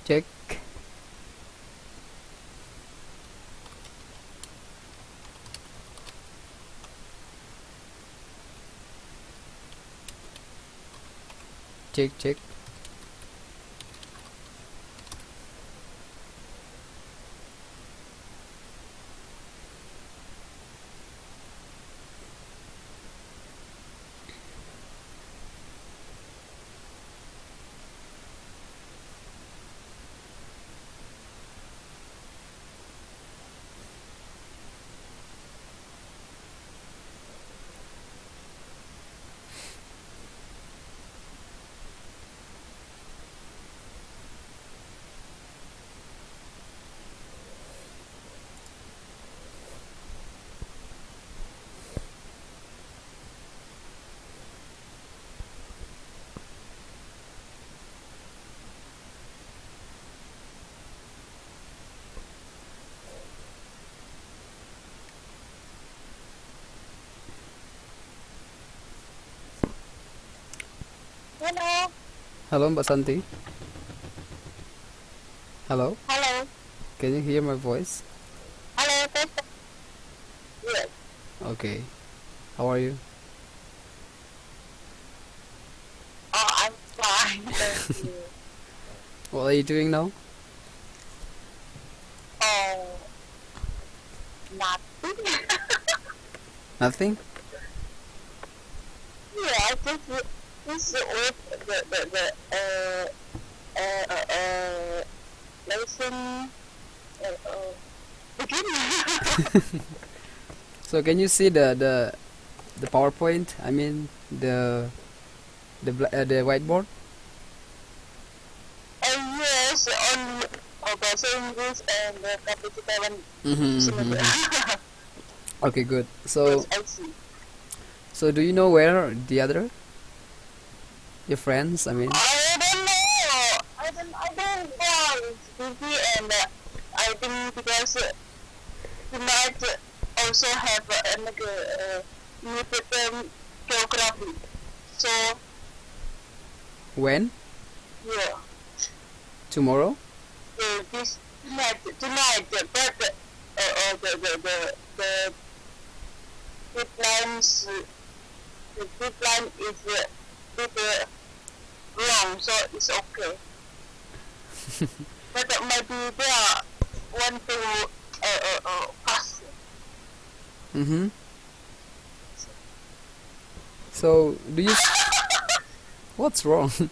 Check. Check, check. Hello. Hello, Mbak Santi. Hello. Hello. Can you hear my voice? Hello. Yes. Okay. How are you? Oh, I'm fine. Thank you. What are you doing now? Oh, nothing. Nothing? Yeah, just with the lesson begin. So can you see the PowerPoint? I mean the whiteboard? Yes, on bahasa Inggris and kapasitas Mm-hmm. Okay, good. Yes, So I see. so do you know where the other your friends? I mean. I don't know. I don't know. It's busy and I think because tonight also have another new geography. So When? yeah, Tomorrow? this tonight, but the deadlines the deadline is bit long, so it's okay. But maybe they are want to pass. Mm-hmm. So do you? What's wrong? And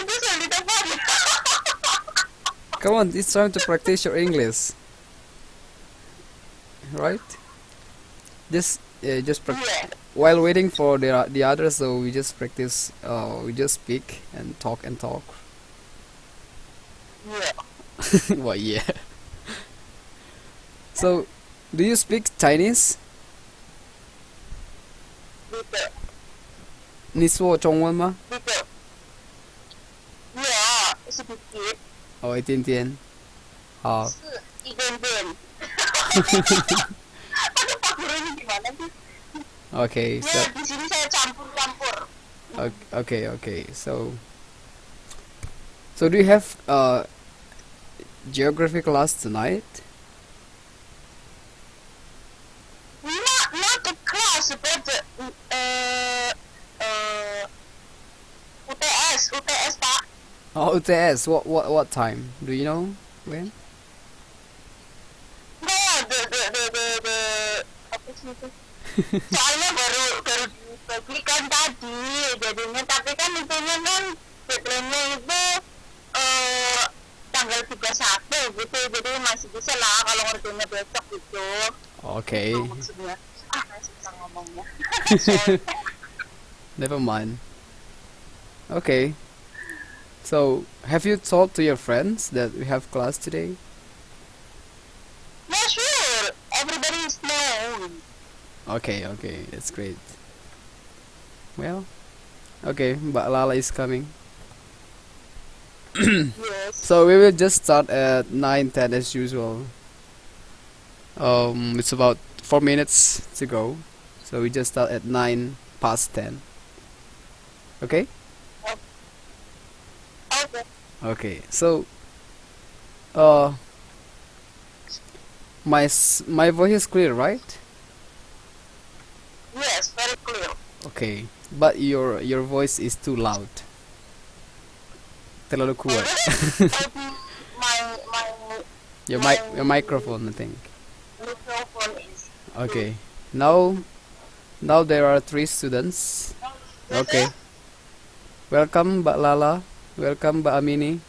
this a little funny. Come on, it's time to practice your English, right? Yeah, while waiting for the others. So we just practice. We just speak and talk and talk. yeah. Well, yeah. So, do you speak Chinese? Little, 你说中文吗？ little. Yeah, sedikit. 哦，一点点。好。是一点点. Aduh, Pak Guru ini gimana sih? Okay. Ya, So. di sini saya campur-campur. Okay. Okay. So. So do you have geography class tonight? Not the class, but UTS Pak. Oh, UTS. What time? Do you know when? No, the apa sih itu? Soalnya baru dipublikan tadi, jadinya tapi kan itunya kan deadline-nya itu tanggal 31 gitu, jadi masih bisa lah kalau ngerjainnya besok gitu. Okay. Itu maksudnya. Saya susah ngomongnya. Sorry. Never mind. Okay. So, have you talked to your friends that we have class today? Yeah, sure. Everybody is known. Okay, that's great. Well, okay, Mbak Lala is coming. Yes. So we will just start at 9:10 as usual. It's about 4 minutes to go, so we just start at 9 past 10. Okay? Okay, so uh, my voice is clear, right? Yes, very clear. Okay, but your voice is too loud. Terlalu Oh, kuat. really? Maybe my my Your my microphone, I think. microphone is good. Okay, now there are three students. Better? Okay, welcome Mbak Lala, welcome Mbak Amini.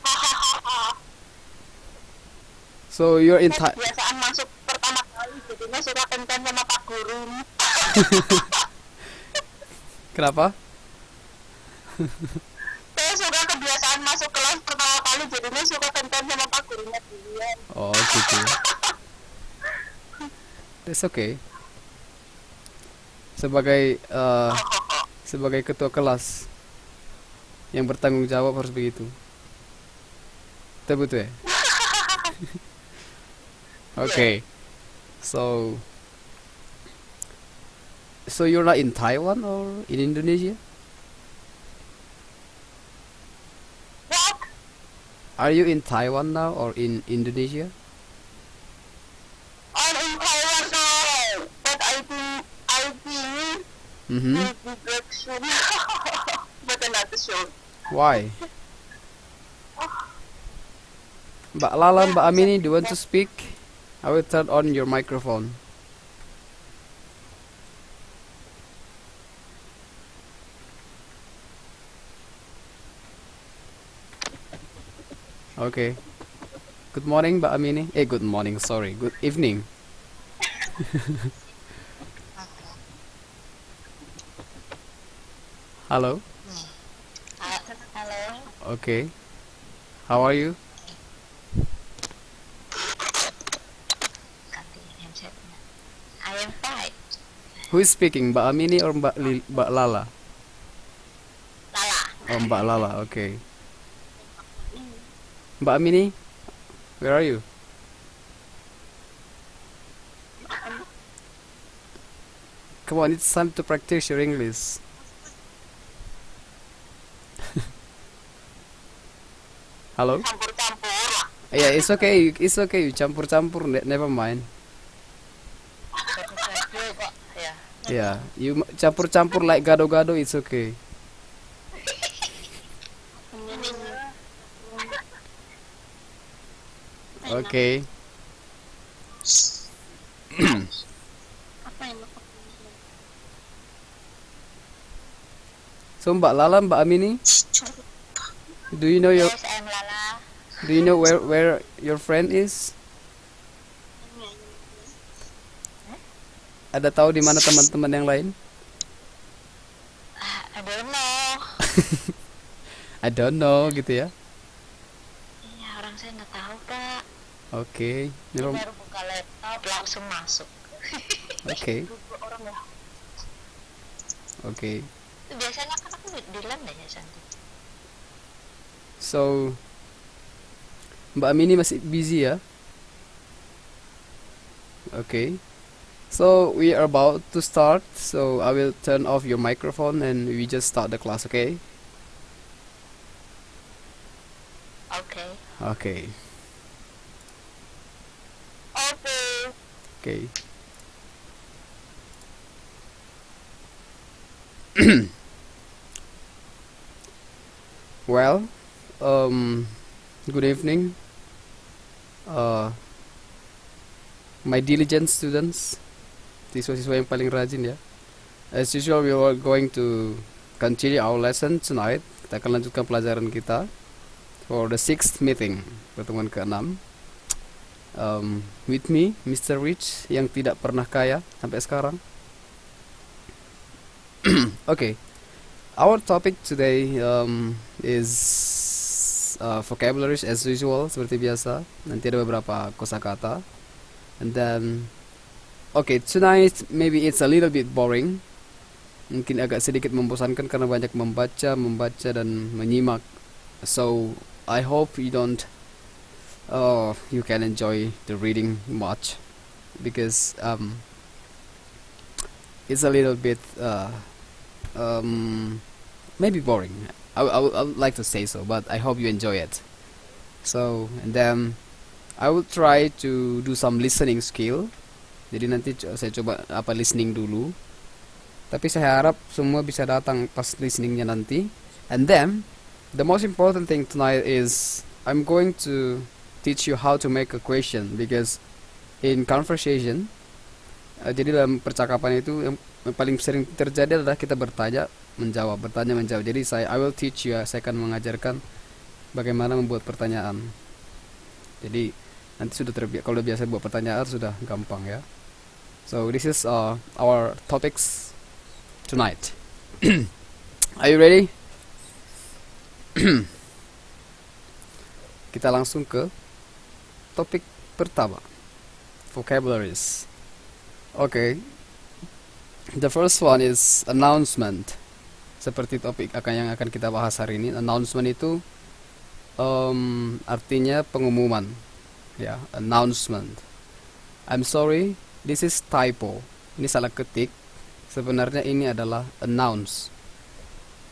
Hahaha. So you're in Saya kebiasaan masuk pertama kali, jadinya suka kencan sama Pak Guru. Kenapa? Saya suka kebiasaan masuk kelas pertama kali, jadinya suka kencan sama Pak Gurunya duluan. Oh gitu. That's okay. Sebagai sebagai ketua kelas yang bertanggung jawab harus begitu. Betul ya? Okay. So you're not in Taiwan or in Indonesia? What? Are you in Taiwan now or in Indonesia? I'm in Taiwan now, but I think Mm-hmm. will be back soon. But I'm not sure. Why? Mbak Lala, Mbak Amini, do you want to speak? I will turn on your microphone. Okay. Good morning, Mbak Amini. Good morning, sorry. Good evening. Hello. Hello. Okay. How are you? I am fine. Who is speaking, Mbak Amini or Mbak Lala? Lala. Oh, Mbak Lala. Okay. Mbak Amini, where are you? Come on, it's time to practice your English. Hello? Campur-campur lah. Yeah, it's okay. It's okay. You campur-campur. Never mind. Gado-gado kok. Ya. Yeah, you campur-campur like gado-gado. It's okay. Okay. Apa yang So Mbak Lala, Mbak Amini, do you know your Yes, I'm Lala. do you know where your friend is? Ada tahu di mana teman-teman yang lain? I don't know. I don't know gitu ya. Iya, orang saya nggak tahu, Pak. Oke. Dia baru buka laptop langsung masuk. Oke. Dua orang ya. Oke. Biasanya kan aku di LAN ya, Santi. So Mbak Amini masih busy ya? Okay. So we are about to start. So I will turn off your microphone and we just start the class, okay? Oke. Okay. Oke. Okay. Well, good evening, my diligent students, siswa-siswa yang paling rajin ya. As usual, we are going to continue our lesson tonight. Kita akan lanjutkan pelajaran kita for the sixth meeting, pertemuan ke-6. With me, Mr. Rich, yang tidak pernah kaya sampai sekarang. Okay. Our topic today is vocabularies as usual, seperti biasa. Nanti ada beberapa kosakata. And then, okay, tonight maybe it's a little bit boring. Mungkin agak sedikit membosankan karena banyak membaca dan menyimak. So, I hope you don't, you can enjoy the reading much. Because it's a little bit maybe boring. I would like to say so, but I hope you enjoy it. So, and then I will try to do some listening skill. Jadi nanti saya coba listening dulu. Tapi saya harap semua bisa datang pas listeningnya nanti. And then the most important thing tonight is I'm going to teach you how to make a question, because in conversation, jadi dalam percakapan itu yang paling sering terjadi adalah kita bertanya menjawab. Jadi I will teach you, saya akan mengajarkan bagaimana membuat pertanyaan. Jadi nanti sudah kalau biasa buat pertanyaan sudah gampang ya. So this is our topics tonight. Are you ready? Kita langsung ke topik pertama, vocabularies. Okay, the first one is announcement. Seperti topik yang akan kita bahas hari ini, announcement itu artinya pengumuman, ya, announcement. I'm sorry, this is typo. Ini salah ketik. Sebenarnya ini adalah announce.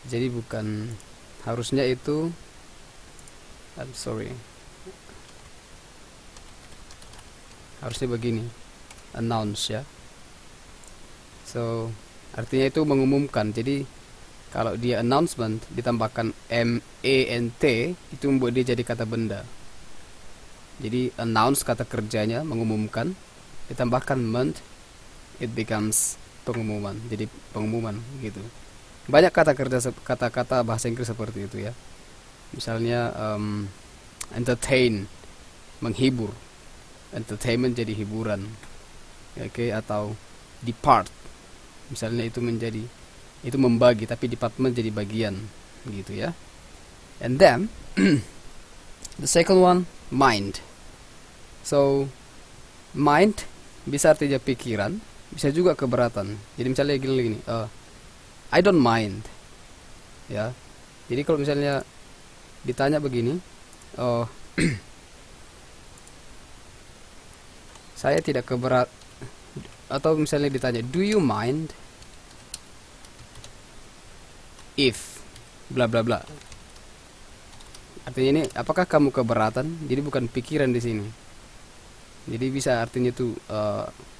Jadi bukan, harusnya itu I'm sorry. Harusnya begini, announce ya. So artinya itu mengumumkan. Jadi kalau dia announcement ditambahkan ment, itu membuat dia jadi kata benda. Jadi announce kata kerjanya mengumumkan, ditambahkan ment, it becomes pengumuman. Jadi pengumuman gitu. Banyak kata-kata bahasa Inggris seperti itu ya. Misalnya entertain, menghibur. Entertainment jadi hiburan. Oke, atau depart. Misalnya itu membagi, tapi department jadi bagian gitu ya. And then the second one, mind. So mind bisa artinya pikiran, bisa juga keberatan. Jadi misalnya gini, I don't mind. Ya. Jadi kalau misalnya ditanya begini, saya tidak keberat, atau misalnya ditanya, do you mind if bla bla bla. Artinya ini, apakah kamu keberatan? Jadi bukan pikiran di sini. Jadi bisa artinya itu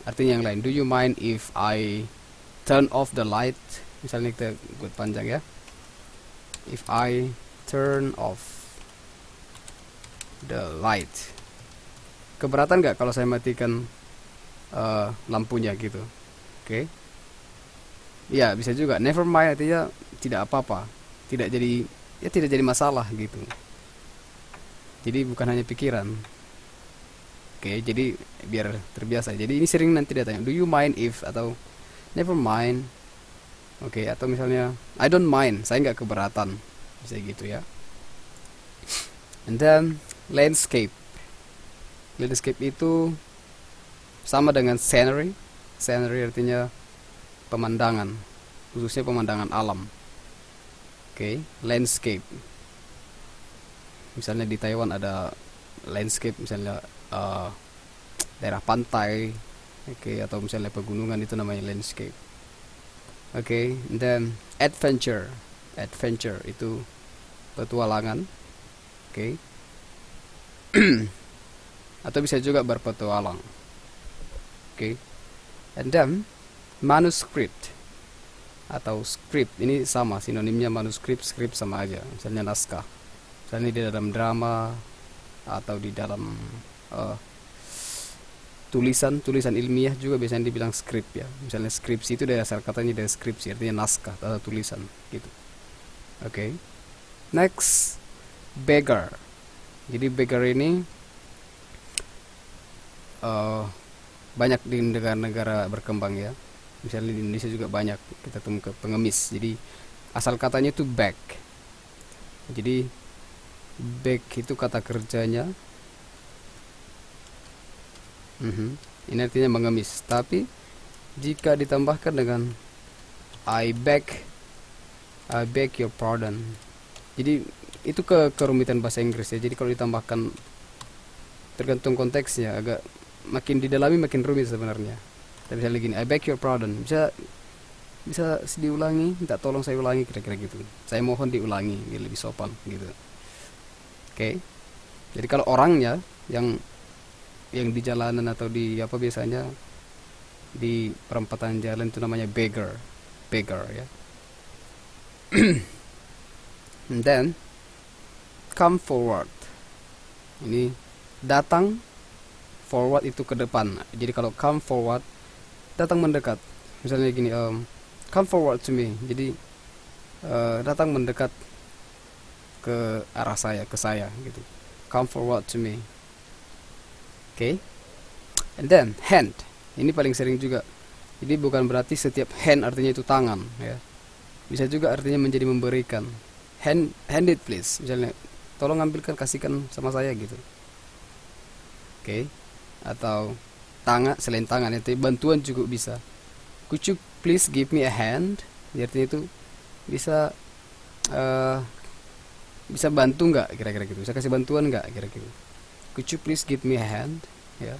artinya yang lain. Do you mind if I turn off the light? Misalnya kita buat panjang ya. If I turn off the light. Keberatan nggak kalau saya matikan lampunya gitu? Oke. Ya, bisa juga. Never mind artinya tidak apa-apa. Tidak jadi masalah gitu. Jadi bukan hanya pikiran. Oke, jadi biar terbiasa. Jadi ini sering nanti dia tanya, do you mind if, atau never mind. Oke, atau misalnya I don't mind, saya nggak keberatan. Bisa gitu ya. And then landscape. Landscape itu sama dengan scenery. Scenery artinya pemandangan, khususnya pemandangan alam. Oke, landscape. Misalnya di Taiwan ada landscape, misalnya daerah pantai, oke, atau misalnya pegunungan, itu namanya landscape. Oke, then adventure. Adventure itu petualangan. Oke. Atau bisa juga berpetualang. Oke. And then manuscript atau script, ini sama, sinonimnya manuscript, script sama aja. Misalnya naskah. Misalnya di dalam drama atau di dalam tulisan ilmiah juga biasanya dibilang script ya. Misalnya skripsi itu dari asal katanya dari skripsi, artinya naskah atau tulisan gitu. Oke. Next, beggar. Jadi beggar ini banyak di negara-negara berkembang ya. Misalnya di Indonesia juga banyak kita temukan pengemis. Jadi asal katanya itu beg. Jadi beg itu kata kerjanya. Ini artinya mengemis. Tapi jika ditambahkan dengan I beg your pardon. Jadi itu kerumitan bahasa Inggris ya. Jadi kalau ditambahkan, tergantung konteksnya, agak makin didalami makin rumit sebenarnya. Tapi misalnya gini, I beg your pardon, bisa bisa diulangi, minta tolong saya ulangi, kira-kira gitu. Saya mohon diulangi, biar lebih sopan gitu. Oke. Jadi kalau orangnya yang di jalanan atau di apa biasanya di perempatan jalan itu namanya beggar, beggar ya. And then come forward. Ini datang, forward itu ke depan. Jadi kalau come forward, datang mendekat. Misalnya gini, come forward to me. Jadi datang mendekat ke arah saya, ke saya gitu. Come forward to me. Oke. And then hand. Ini paling sering juga. Jadi bukan berarti setiap hand artinya itu tangan ya. Bisa juga artinya menjadi memberikan. Hand it please. Misalnya, tolong ambilkan, kasihkan sama saya gitu. Oke. Atau tangan, selain tangan itu bantuan juga bisa. Could you please give me a hand? Jadi artinya itu bisa bisa bantu nggak kira-kira gitu. Bisa kasih bantuan nggak kira-kira. Could you please give me a hand? Ya.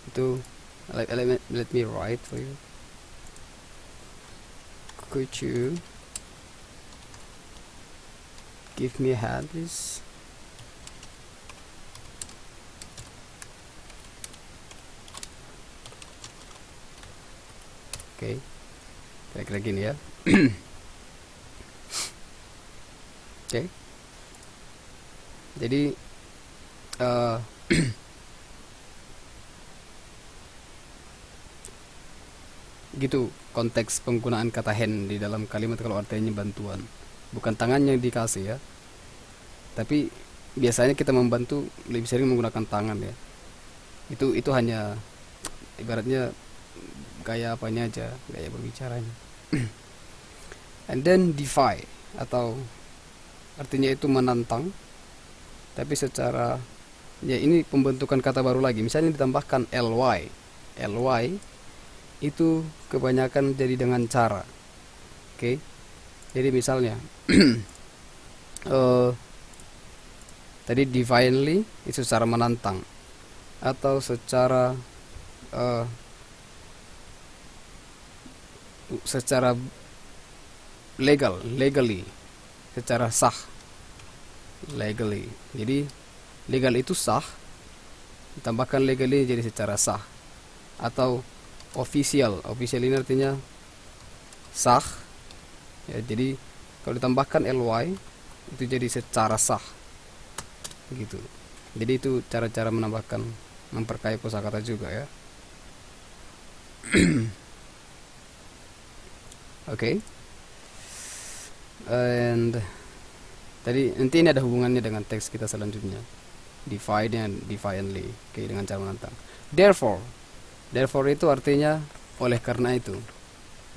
Itu let me write for you. Could you give me a hand, please? Oke. Kira-kira gini ya. Oke. Jadi gitu konteks penggunaan kata hand di dalam kalimat kalau artinya bantuan. Bukan tangan yang dikasih ya. Tapi biasanya kita membantu lebih sering menggunakan tangan ya. Itu hanya ibaratnya gaya apanya aja, gaya berbicaranya. And then defy atau artinya itu menantang. Tapi secara ya ini pembentukan kata baru lagi. Misalnya ditambahkan ly. Ly itu kebanyakan jadi dengan cara. Oke. Jadi misalnya tadi divinely itu secara menantang atau secara secara legally, secara sah, legally. Jadi legal itu sah, ditambahkan legally jadi secara sah. Atau official ini artinya sah ya, jadi kalau ditambahkan ly itu jadi secara sah gitu. Jadi itu cara-cara menambahkan, memperkaya kosakata juga ya. Oke. And tadi nanti ini ada hubungannya dengan teks kita selanjutnya, defy dan defiantly. Oke, dengan cara menantang. Therefore itu artinya oleh karena itu.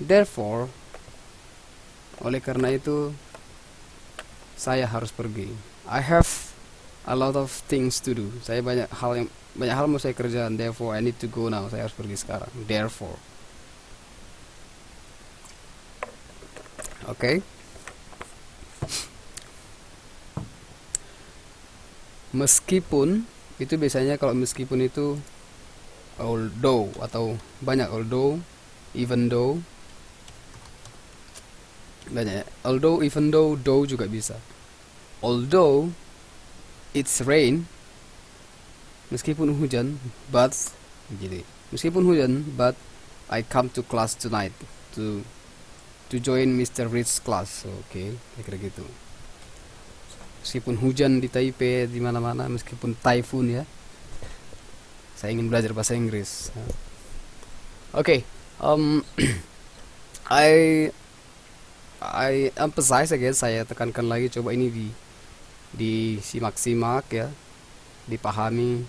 Therefore, oleh karena itu saya harus pergi. I have a lot of things to do. Saya banyak hal mau saya kerjakan. Therefore I need to go now. Saya harus pergi sekarang. Therefore. Oke. Meskipun itu biasanya kalau meskipun itu although atau banyak although, even though, banyak although, even though, though juga bisa. Although it's rain, meskipun hujan, but jadi meskipun hujan, but I come to class tonight to join Mr. Rich class. Oke, kira-kira gitu. Meskipun hujan di Taipei, di mana-mana, meskipun typhoon ya, saya ingin belajar bahasa Inggris. Oke, I emphasize again, saya tekankan lagi, coba ini disimak-simak ya, dipahami,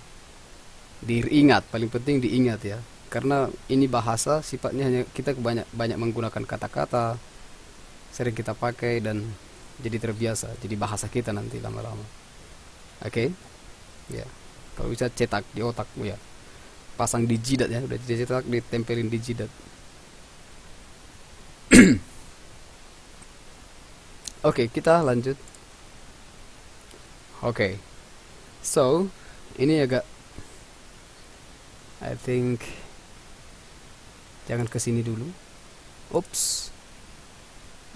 diingat, paling penting diingat ya, karena ini bahasa sifatnya hanya kita banyak menggunakan kata-kata, sering kita pakai dan jadi terbiasa, jadi bahasa kita nanti lama-lama. Oke, ya. Kalau bisa cetak di otak ya, pasang di jidat ya, udah dicetak ditempelin di jidat. Oke, kita lanjut. Oke, so ini agak, I think jangan kesini dulu. Oops.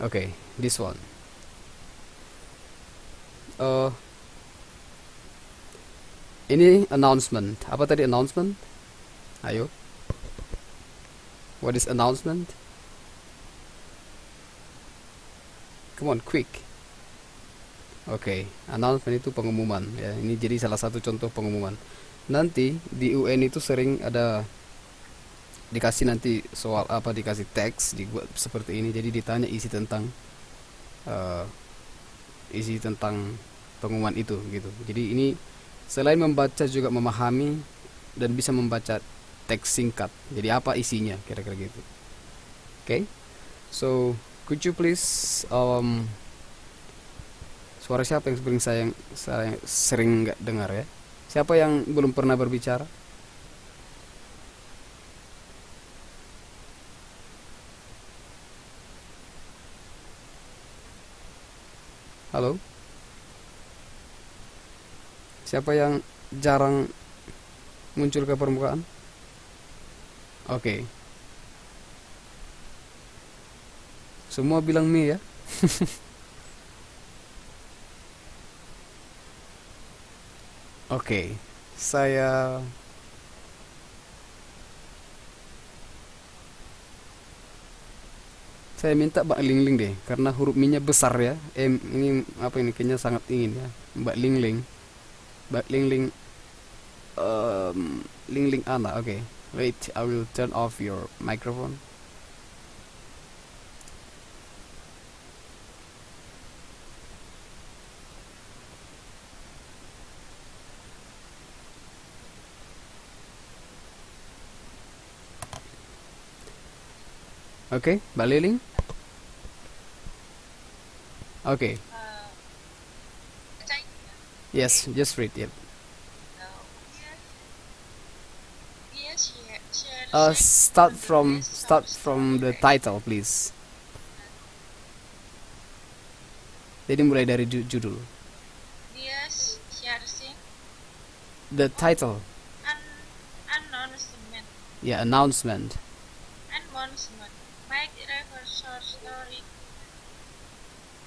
Okay, this one. Uh, ini announcement. Apa tadi announcement? Ayo. What is announcement? Come on, quick. Oke, announcement itu pengumuman ya. Ini jadi salah satu contoh pengumuman. Nanti di UN itu sering ada dikasih nanti soal apa, dikasih teks dibuat seperti ini. Jadi ditanya eh, isi tentang pengumuman itu gitu. Jadi ini selain membaca juga memahami dan bisa membaca teks singkat. Jadi apa isinya kira-kira gitu. Oke. So, could you please suara siapa yang saya sering nggak dengar ya? Siapa yang belum pernah berbicara? Halo? Siapa yang jarang muncul ke permukaan? Oke. Semua bilang me ya. Oke. Saya minta Mbak Lingling deh, karena huruf M-nya besar ya. Ini apa ini kayaknya sangat ingin ya. Mbak Lingling. Mbak Lingling Lingling Ana. Oke. Wait, I will turn off your microphone. Oke, Mbak Liling. Oke. Yes, just read it. Start from the title, please. Jadi mulai dari judul. Yes, sharing The title. announcement. Yeah, announcement. Announcement. Mike River short story.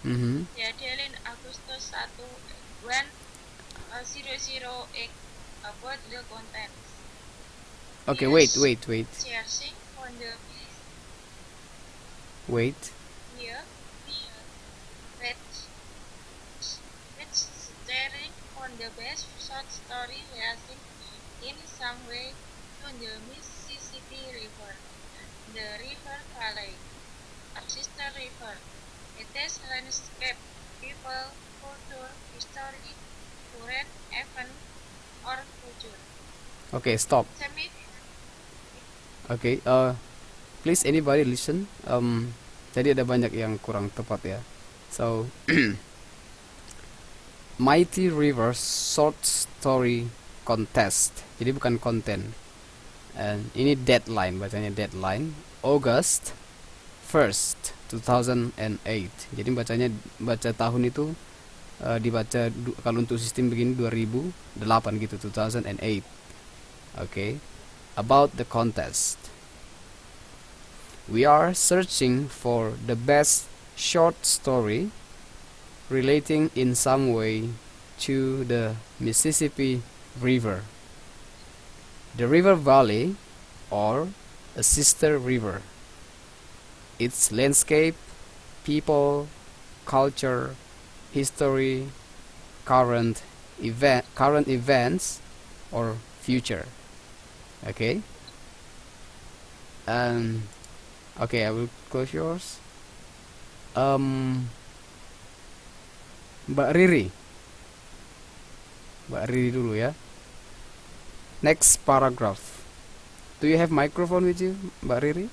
Mhm. Ya, deadline Agustus 1 when 008 about the contents. Okay, Yes, wait. sharing on the list Wait. here. Let's sharing on the best short story relating in some way to the Mississippi River, the river valley, a sister river. It is landscape, people, culture, history, current event, or future. Okay, stop. Semi Okay, please anybody listen. Tadi ada banyak yang kurang tepat ya. So, Mighty Rivers Short Story Contest. Jadi bukan konten. And ini deadline, bacanya deadline. August 1st, 2008. Jadi baca tahun itu dibaca kalau untuk sistem begini 2008 gitu, 2008. Okay. About the contest. We are searching for the best short story relating in some way to the Mississippi River, the river valley, or a sister river, its landscape, people, culture, history, current events, or future. Okay. Okay, I will close yours. Mbak Riri dulu ya. Next paragraph. Do you have microphone with you, Mbak Riri?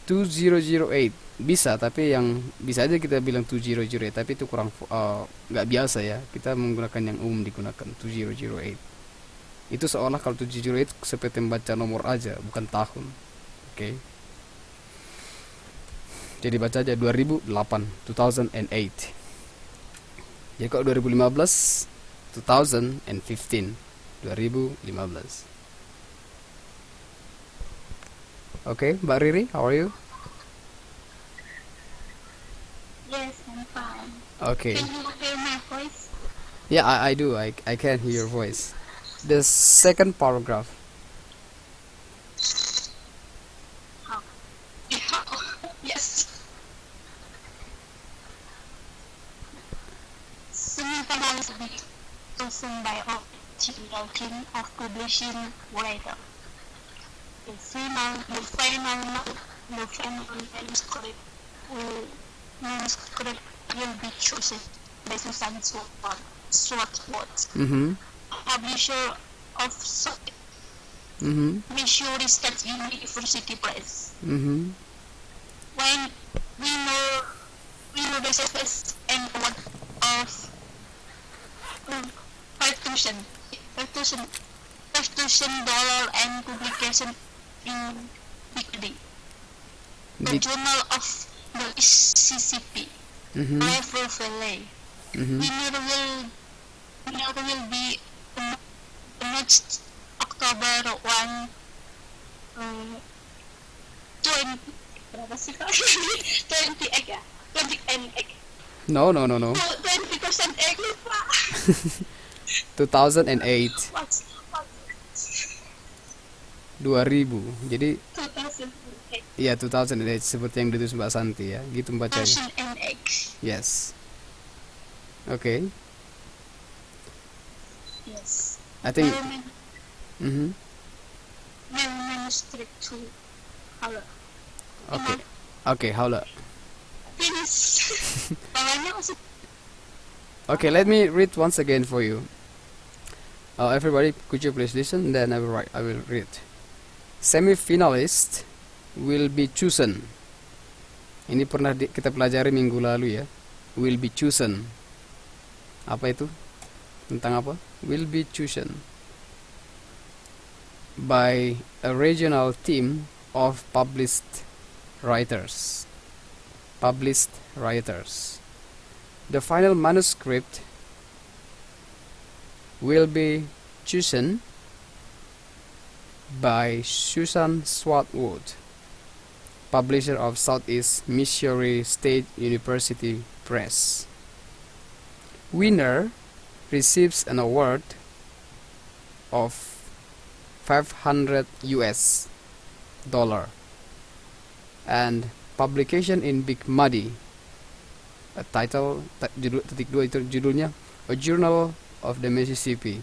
"2008" bisa, tapi yang bisa aja kita bilang 2008, tapi itu kurang nggak biasa ya. Kita menggunakan yang umum digunakan 2008. Itu seolah kalau 2008 seperti membaca nomor aja, bukan tahun. Oke. Jadi baca aja 2008, 2008. Jadi kalau 2015, 2015. 2015. Okay, Mbak Riri, how are you? Yes, I'm fine. Okay. Can you hear my voice? Yeah, I do. I can hear your voice. The second paragraph. How? Yes. Semifinals will be chosen by original team of publishing writer. The final manuscript will be chosen by Susan Swartwood, Mm-hmm. publisher of Missouri State University Press. Mm-hmm. When winner receives an award of $5,000 and publication in Weekly, the Big. Journal of the Mississippi Mm-hmm. River Valley. Mm-hmm. Winner will be announced October 1, 20. Berapa sih Kak? 20 egg ya? 20 egg. No. 20% egg lupa. 2008. What's 2000. Jadi 2008? ya 2008 seperti yang ditulis Mbak Santi ya, gitu bacanya. 2008. Yes. Okay. Yes. I think. Mailman Mm-hmm. Street to Halo. Okay. Okay, hold up. Finish. Bawahnya masih. Okay, let me read once again for you. Everybody, could you please listen? Then I will read. Semi-finalist will be chosen. Ini pernah kita pelajari minggu lalu ya. Will be chosen. Apa itu? Tentang apa? Will be chosen by a regional team of published writers. The final manuscript will be chosen by Susan Swartwood, publisher of Southeast Missouri State University Press. Winner receives an award of $500 and publication in Big Muddy. Judulnya A Journal of the Mississippi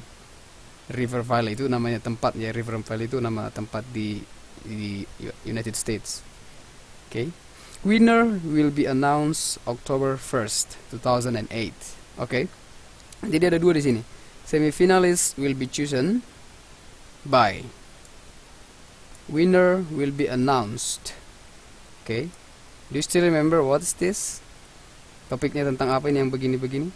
River Valley, itu namanya tempat ya. River Valley itu nama tempat di United States. Okay. Winner will be announced October 1st, 2008. Okay. Jadi ada dua di sini. Semifinalists will be chosen by. Winner will be announced. Okay. Do you still remember what is this? Topiknya tentang apa ini yang begini-begini?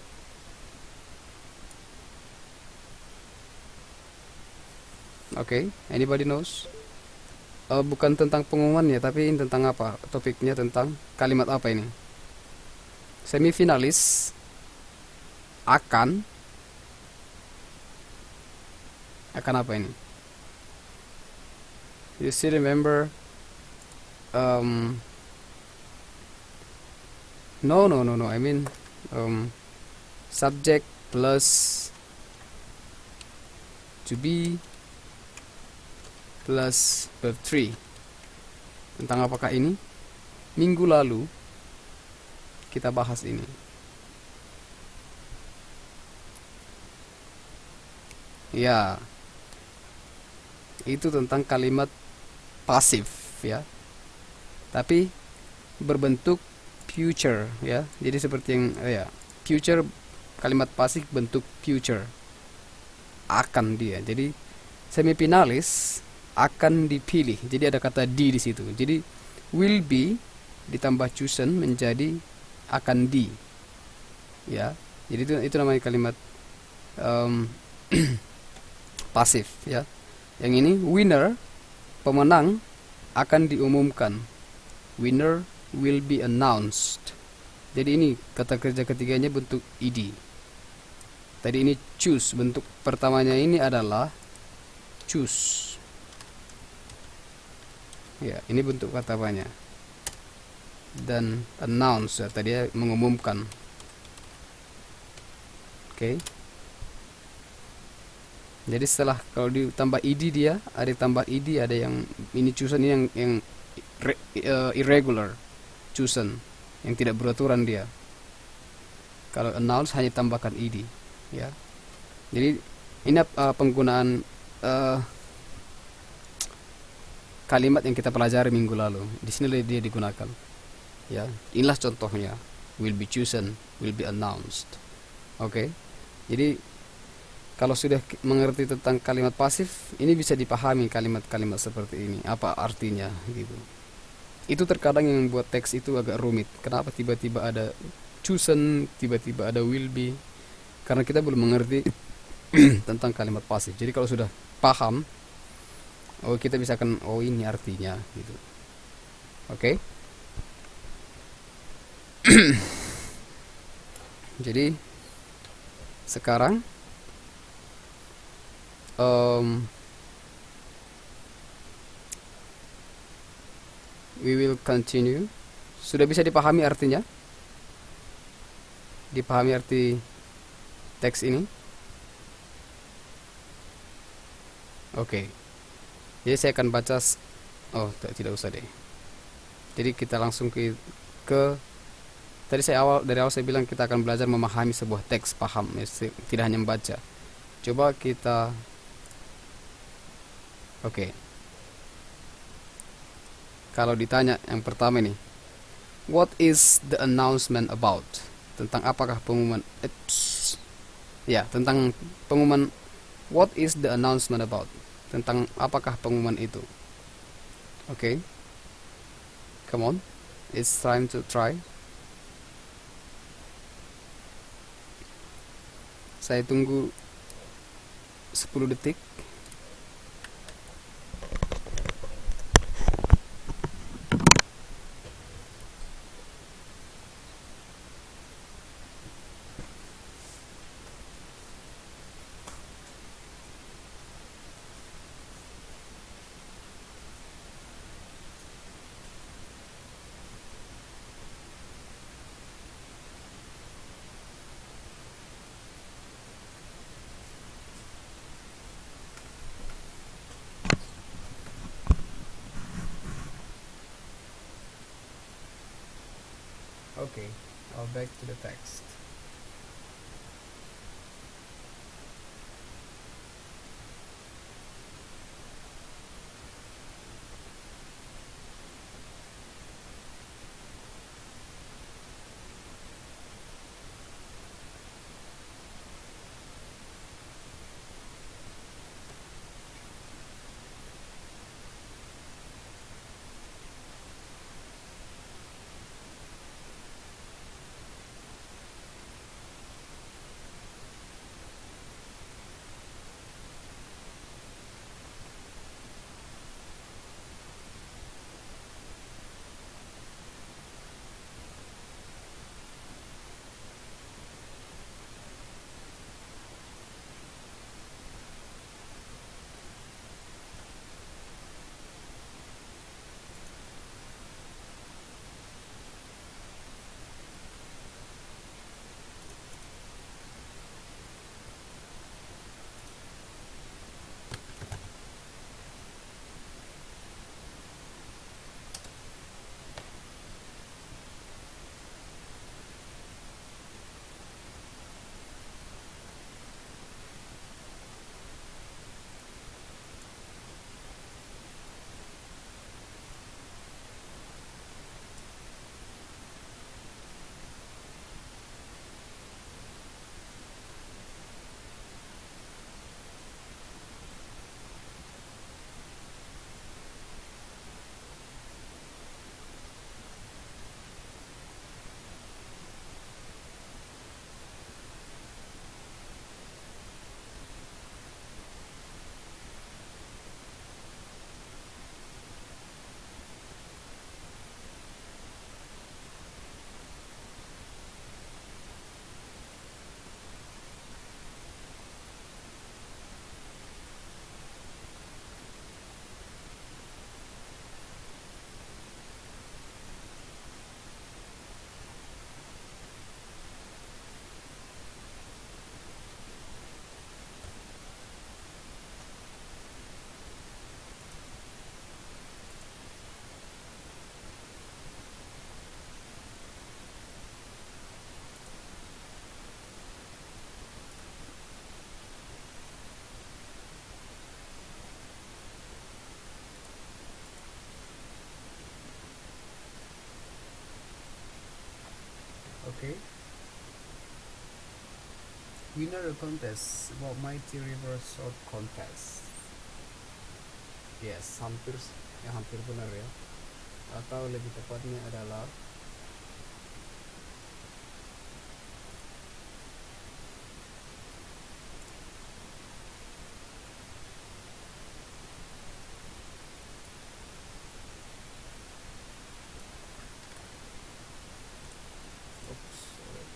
Okay, anybody knows? Bukan tentang pengumuman ya, tapi ini tentang apa? Topiknya tentang kalimat apa ini? Semifinalis akan apa ini? You still remember? No. I mean, subject plus to be plus verb 3. Tentang apakah ini? Minggu lalu kita bahas ini. Ya, itu tentang kalimat pasif ya, tapi berbentuk future ya. Jadi seperti yang future, kalimat pasif bentuk future, akan dia. Jadi semifinalis akan dipilih. Jadi ada kata di situ. Jadi will be ditambah chosen menjadi akan di. Ya. Jadi itu namanya kalimat pasif ya. Yang ini winner, pemenang akan diumumkan. Winner will be announced. Jadi ini kata kerja ketiganya bentuk id. tadi ini choose, bentuk pertamanya ini adalah choose. Ya, ini bentuk pertamanya. Dan announce, ya, tadi ya, mengumumkan. Oke. Jadi setelah kalau ditambah id, dia ada tambah id, ada yang ini chosen, ini yang irregular chosen, yang tidak beraturan dia. Kalau announce hanya tambahkan id, ya. Jadi ini penggunaan kalimat yang kita pelajari minggu lalu. Di sini dia digunakan. Ya, inilah contohnya. Will be chosen, will be announced. Oke. Jadi kalau sudah mengerti tentang kalimat pasif, ini bisa dipahami kalimat-kalimat seperti ini, apa artinya gitu. Itu terkadang yang membuat teks itu agak rumit. Kenapa tiba-tiba ada chosen, tiba-tiba ada will be? Karena kita belum mengerti tentang kalimat pasif. Jadi kalau sudah paham, oh kita bisa kan, oh ini artinya gitu. Oke. Jadi sekarang we will continue. Sudah bisa dipahami artinya? Dipahami arti teks ini? Oke. Jadi saya akan baca. Oh, tidak usah deh. Jadi kita langsung ke tadi dari awal saya bilang kita akan belajar memahami sebuah teks, paham, ya, tidak hanya membaca. Coba kita. Oke. Kalau ditanya yang pertama nih, what is the announcement about? Tentang apakah pengumuman? Ya, tentang pengumuman. What is the announcement about? Tentang apakah pengumuman itu? Oke. Come on. It's time to try. Saya tunggu 10 detik. Okay, I'll back to the text. Okay. Winner contest about Mighty River Short Contest. Yes, hampir benar ya. Atau lebih tepatnya adalah oops, sorry.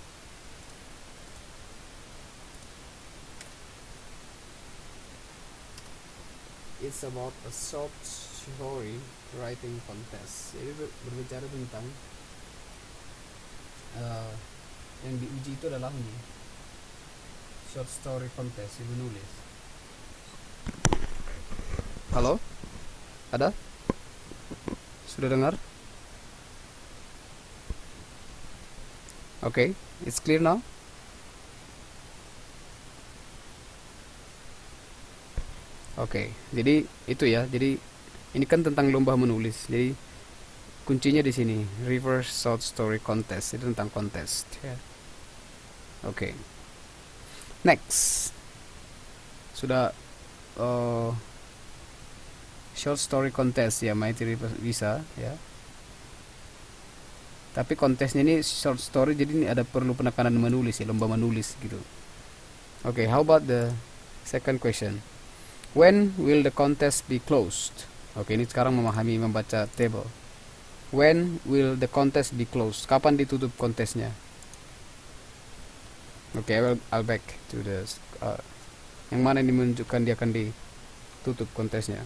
It's about a short story writing contest. Jadi berbicara tentang yang diuji itu adalah ini, short story contest, ibu nulis. Halo? Ada? Sudah dengar? Okay, it's clear now? Oke, jadi itu ya. Jadi ini kan tentang lomba menulis. Jadi kuncinya di sini, Reverse Short Story Contest. Itu tentang contest ya. Oke. Next. Sudah short story contest ya, Mighty River bisa ya. Tapi kontesnya ini short story, jadi ini ada perlu penekanan menulis ya, lomba menulis gitu. Oke, how about the second question? When will the contest be closed? Oke, ini sekarang memahami membaca table. When will the contest be closed? Kapan ditutup kontesnya? Oke, I'll back to the yang mana ini menunjukkan dia akan ditutup kontesnya.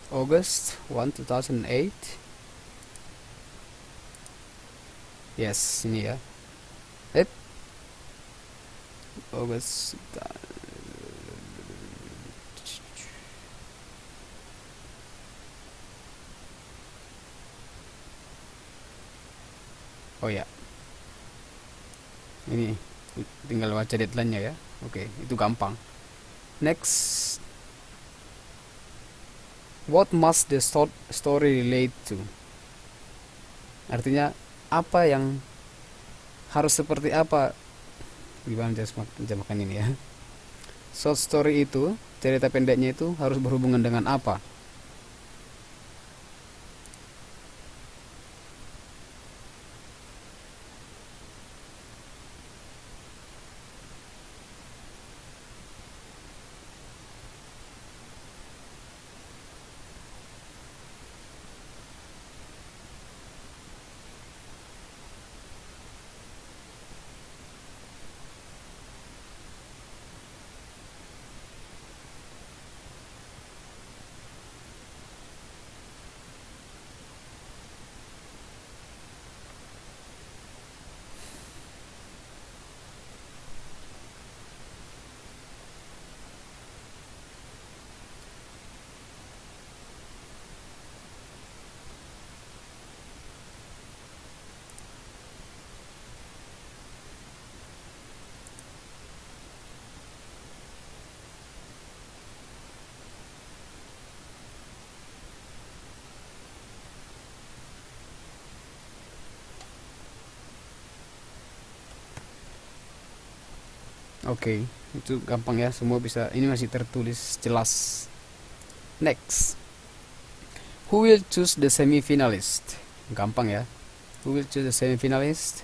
August 1, 2008. Yes, ini ya. August. Oh ya. Ini tinggal baca deadline-nya ya. Oke, itu gampang. Next. What must the story relate to? Artinya apa yang harus seperti apa? Gimana menjemahkan ini ya? Short story itu, cerita pendeknya itu harus berhubungan dengan apa? Oke, itu gampang ya, semua bisa. Ini masih tertulis jelas. Next. Who will choose the semi-finalist? Gampang ya. Who will choose the semi-finalist?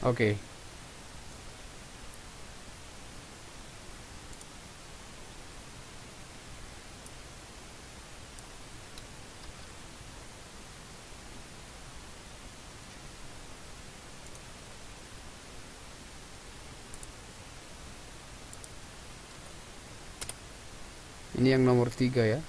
Oke. Ini yang nomor 3 ya.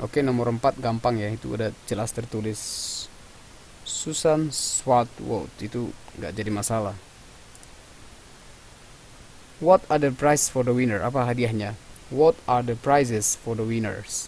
Oke, nomor 4 gampang ya. Itu udah jelas tertulis Susan Swartwood. Itu nggak jadi masalah. What are the prize for the winner? Apa hadiahnya? What are the prizes for the winners?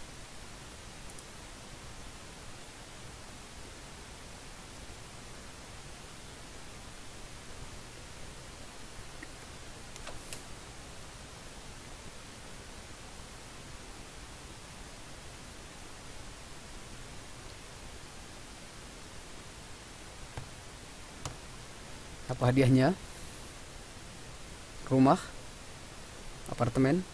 Apa hadiahnya? Rumah? Apartemen?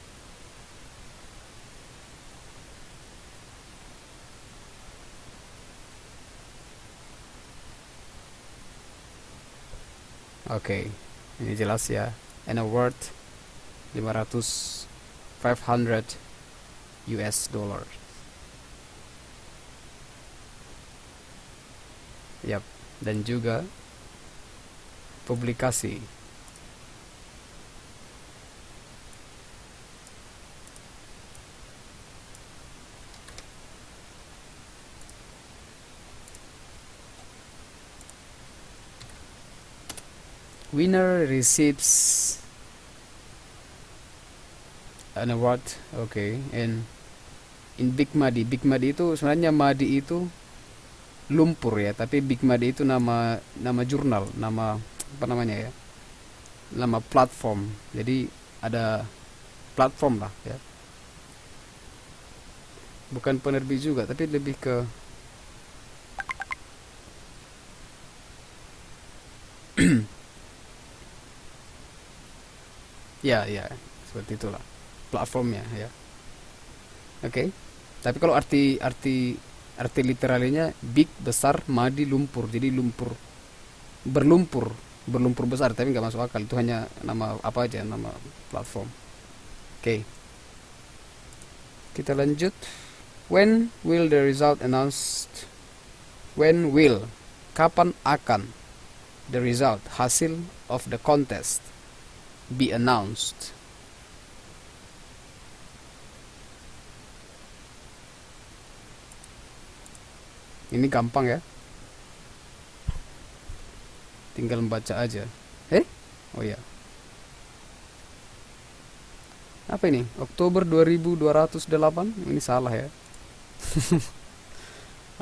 Oke, ini jelas ya. An award 500 US dollar. Yap, dan juga publikasi. Winner receives an award. Okay, and in Big Madi. Big Madi itu sebenarnya Madi itu lumpur ya, tapi Big Madi itu nama jurnal, nama apa namanya ya? Nama platform. Jadi ada platform lah ya. Bukan penerbit juga, tapi lebih ke ya, seperti itulah platformnya ya. Oke. Tapi kalau arti literalnya big besar, madi lumpur. Jadi lumpur berlumpur besar, tapi nggak masuk akal. Itu hanya nama apa aja, nama platform. Oke. Kita lanjut. When will the result announced? When will? Kapan akan the result, hasil of the contest be announced? Ini gampang ya. Tinggal membaca aja. Oh ya. Apa ini? Oktober 2208? Ini salah ya.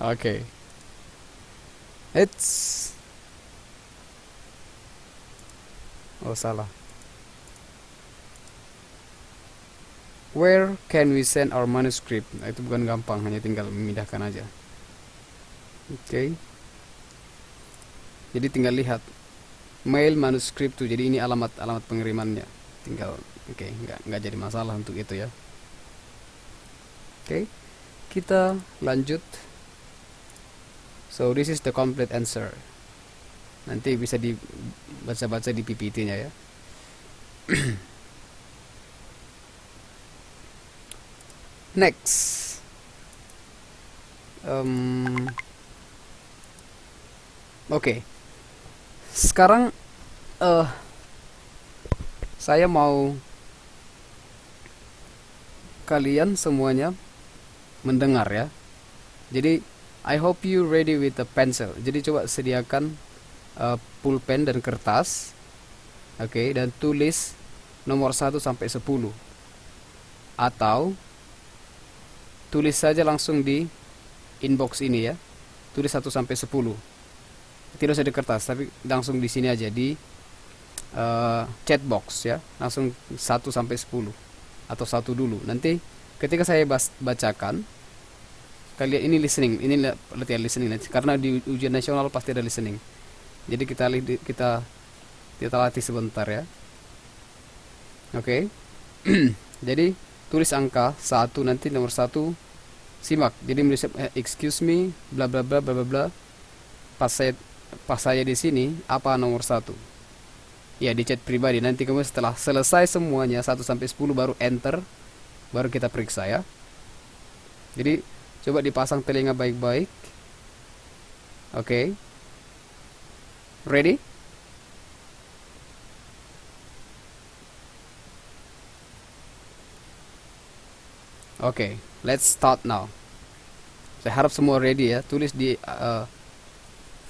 Oke. Oh, salah. Where can we send our manuscript? Nah, itu bukan gampang, hanya tinggal memindahkan aja. Oke. Jadi tinggal lihat mail manuscript tuh. Jadi ini alamat pengirimannya. Tinggal nggak jadi masalah untuk itu ya. Oke. Kita lanjut. So this is the complete answer. Nanti bisa dibaca-baca di PPT-nya ya. Next. Oke. Sekarang saya mau kalian semuanya mendengar ya. Jadi I hope you ready with a pencil. Jadi coba sediakan pulpen dan kertas. Oke, dan tulis nomor 1 sampai 10. Atau tulis saja langsung di inbox ini ya. Tulis 1 sampai 10. Tidak usah di kertas, tapi langsung di sini aja di chat box ya, langsung 1 sampai 10 atau 1 dulu. Nanti ketika saya bacakan, kalian ini listening, ini latihan listening karena di ujian nasional pasti ada listening. Jadi kita latih sebentar ya. Oke. Jadi tulis angka 1, nanti nomor 1 simak. Jadi menulis excuse me bla bla bla bla bla bla. Pas saya di sini apa nomor 1? Ya, di chat pribadi. Nanti kemudian setelah selesai semuanya 1 sampai 10 baru enter, baru kita periksa ya. Jadi coba dipasang telinga baik-baik. Oke. Ready? Oke, let's start now. Saya harap semua ready ya. Tulis di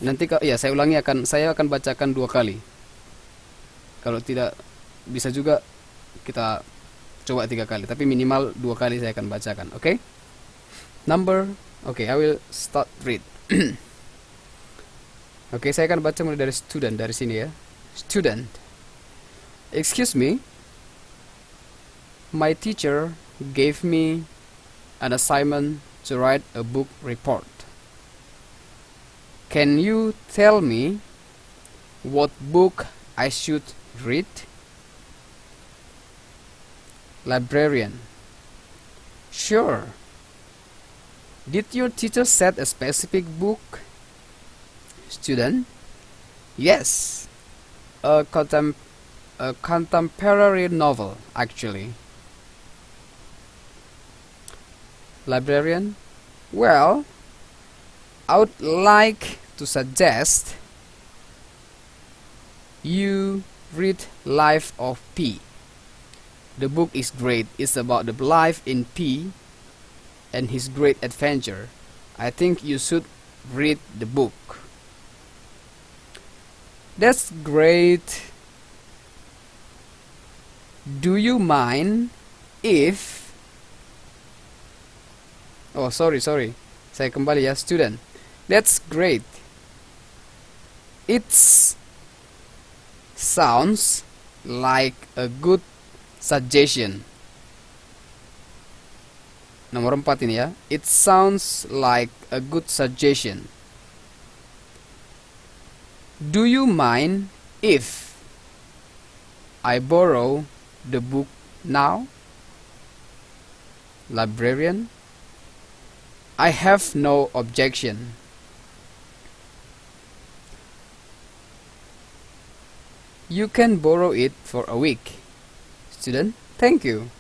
nanti saya ulangi, saya akan bacakan 2 kali. Kalau tidak bisa juga kita coba 3 kali, tapi minimal 2 kali saya akan bacakan. Oke? I will start read. Oke, saya akan baca mulai dari student, dari sini ya. Student. Excuse me. My teacher gave me an assignment to write a book report. Can you tell me what book I should read? Librarian. Sure. Did your teacher set a specific book? Student. Yes. A contemporary novel, actually. Librarian. Well, I would like to suggest you read Life of P. The book is great. It's about the life in P and his great adventure. I think you should read the book. That's great. Do you mind if... Oh, sorry. Saya kembali ya, student. That's great. It sounds like a good suggestion. Nomor 4 ini ya. It sounds like a good suggestion. Do you mind if I borrow the book now? Librarian. I have no objection. You can borrow it for a week. Student. Thank you.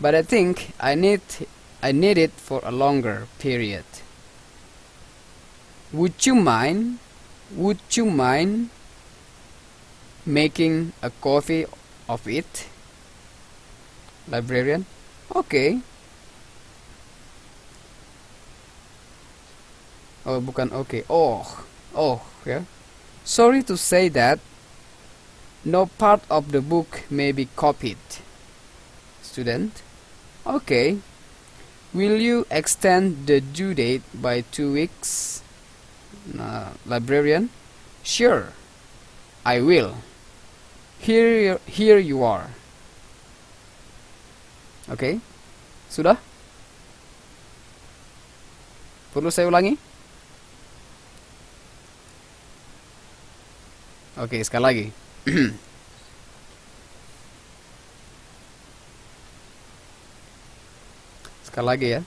But I think I need it for a longer period. Would you mind making a copy of it? Librarian. Okay. Oh, bukan okay. Oh, ya. Sorry to say that no part of the book may be copied. Student. Okay. Will you extend the due date by 2 weeks? Librarian. Sure. I will. Here you are. Okay. Sudah? Perlu saya ulangi? Oke, sekali lagi. Sekali lagi ya.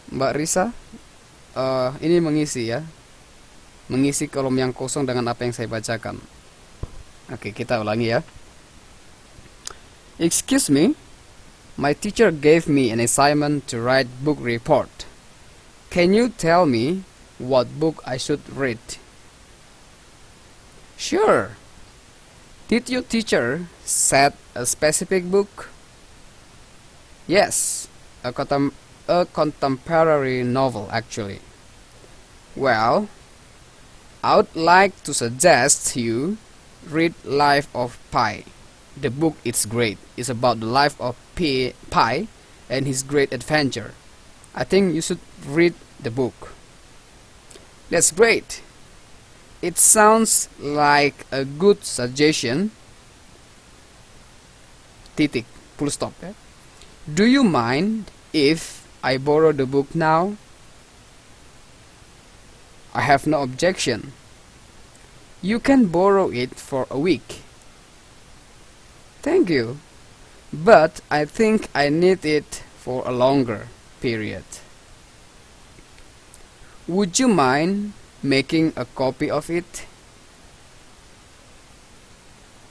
Mbak Risa, ini mengisi ya. Mengisi kolom yang kosong dengan apa yang saya bacakan. Oke, kita ulangi ya. Excuse me, my teacher gave me an assignment to write book report. Can you tell me what book I should read? Sure. Did your teacher set a specific book? Yes, a contemporary novel, actually. Well, I would like to suggest you read Life of Pi. The book is great. It's about the life of Pi and his great adventure. I think you should read the book. That's great. It sounds like a good suggestion. Titik, full stop ya. Do you mind if I borrow the book now? I have no objection. You can borrow it for a week. Thank you. But I think I need it for a longer period. Would you mind making a copy of it?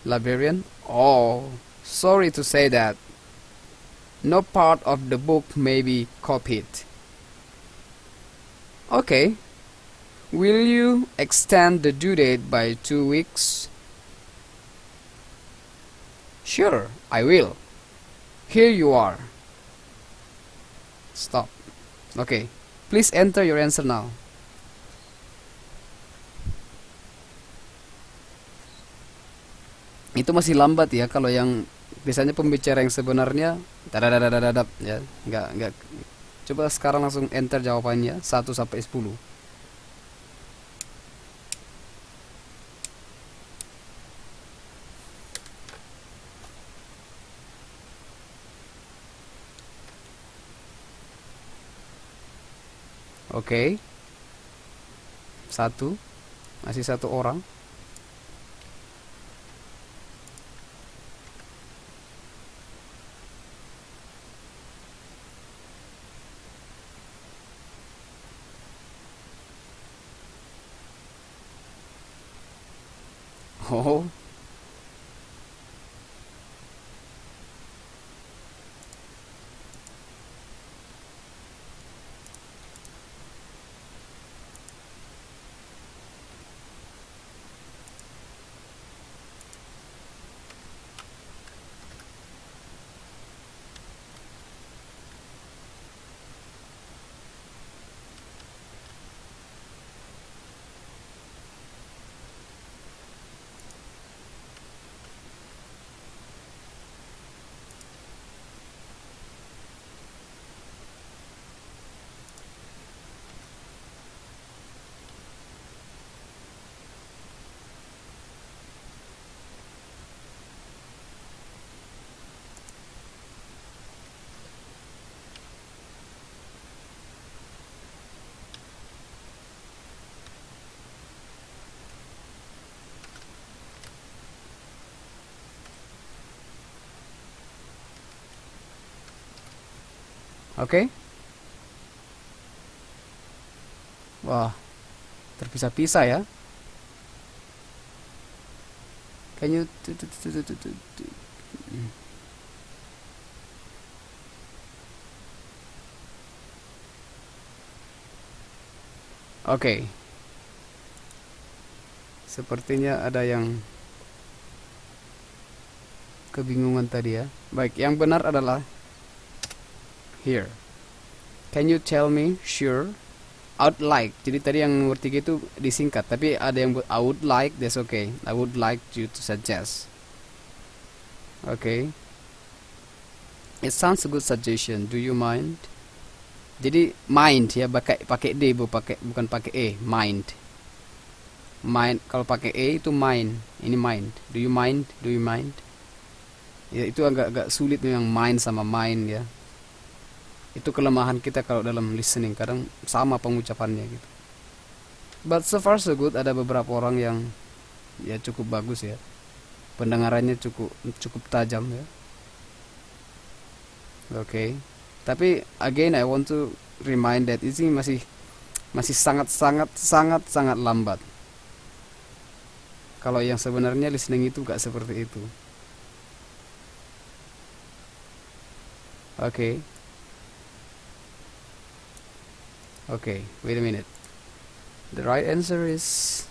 Librarian. Oh, sorry to say that. No part of the book may be copied. Okay. Will you extend the due date by 2 weeks? Sure, I will. Here you are. Stop. Okay. Please enter your answer now. Itu masih lambat ya kalau yang biasanya pembicara yang sebenarnya dadadadadadadap ya, enggak. Coba sekarang langsung enter jawabannya 1 sampai 10. Oke. 1. Masih 1 orang. Oh. Oke. Wah, terpisah-pisah ya. Can you Oke. Sepertinya ada yang kebingungan tadi ya. Baik, yang benar adalah here. Can you tell me? Sure. I would like. Jadi tadi yang nomor 3 itu disingkat, tapi ada yang I would like, that's okay. I would like you to suggest. Okay. It sounds a good suggestion. Do you mind? Jadi mind ya, pakai D bukan pakai E, mind. Mind kalau pakai E itu mind. Ini mind. Do you mind? Do you mind? Ya itu agak sulit yang mind sama mind ya. Itu kelemahan kita kalau dalam listening, kadang sama pengucapannya gitu. But so far so good, ada beberapa orang yang ya cukup bagus ya. Pendengarannya cukup tajam ya. Oke. Tapi again I want to remind that ini masih sangat lambat. Kalau yang sebenarnya listening itu gak seperti itu. Oke. Okay, wait a minute. The right answer is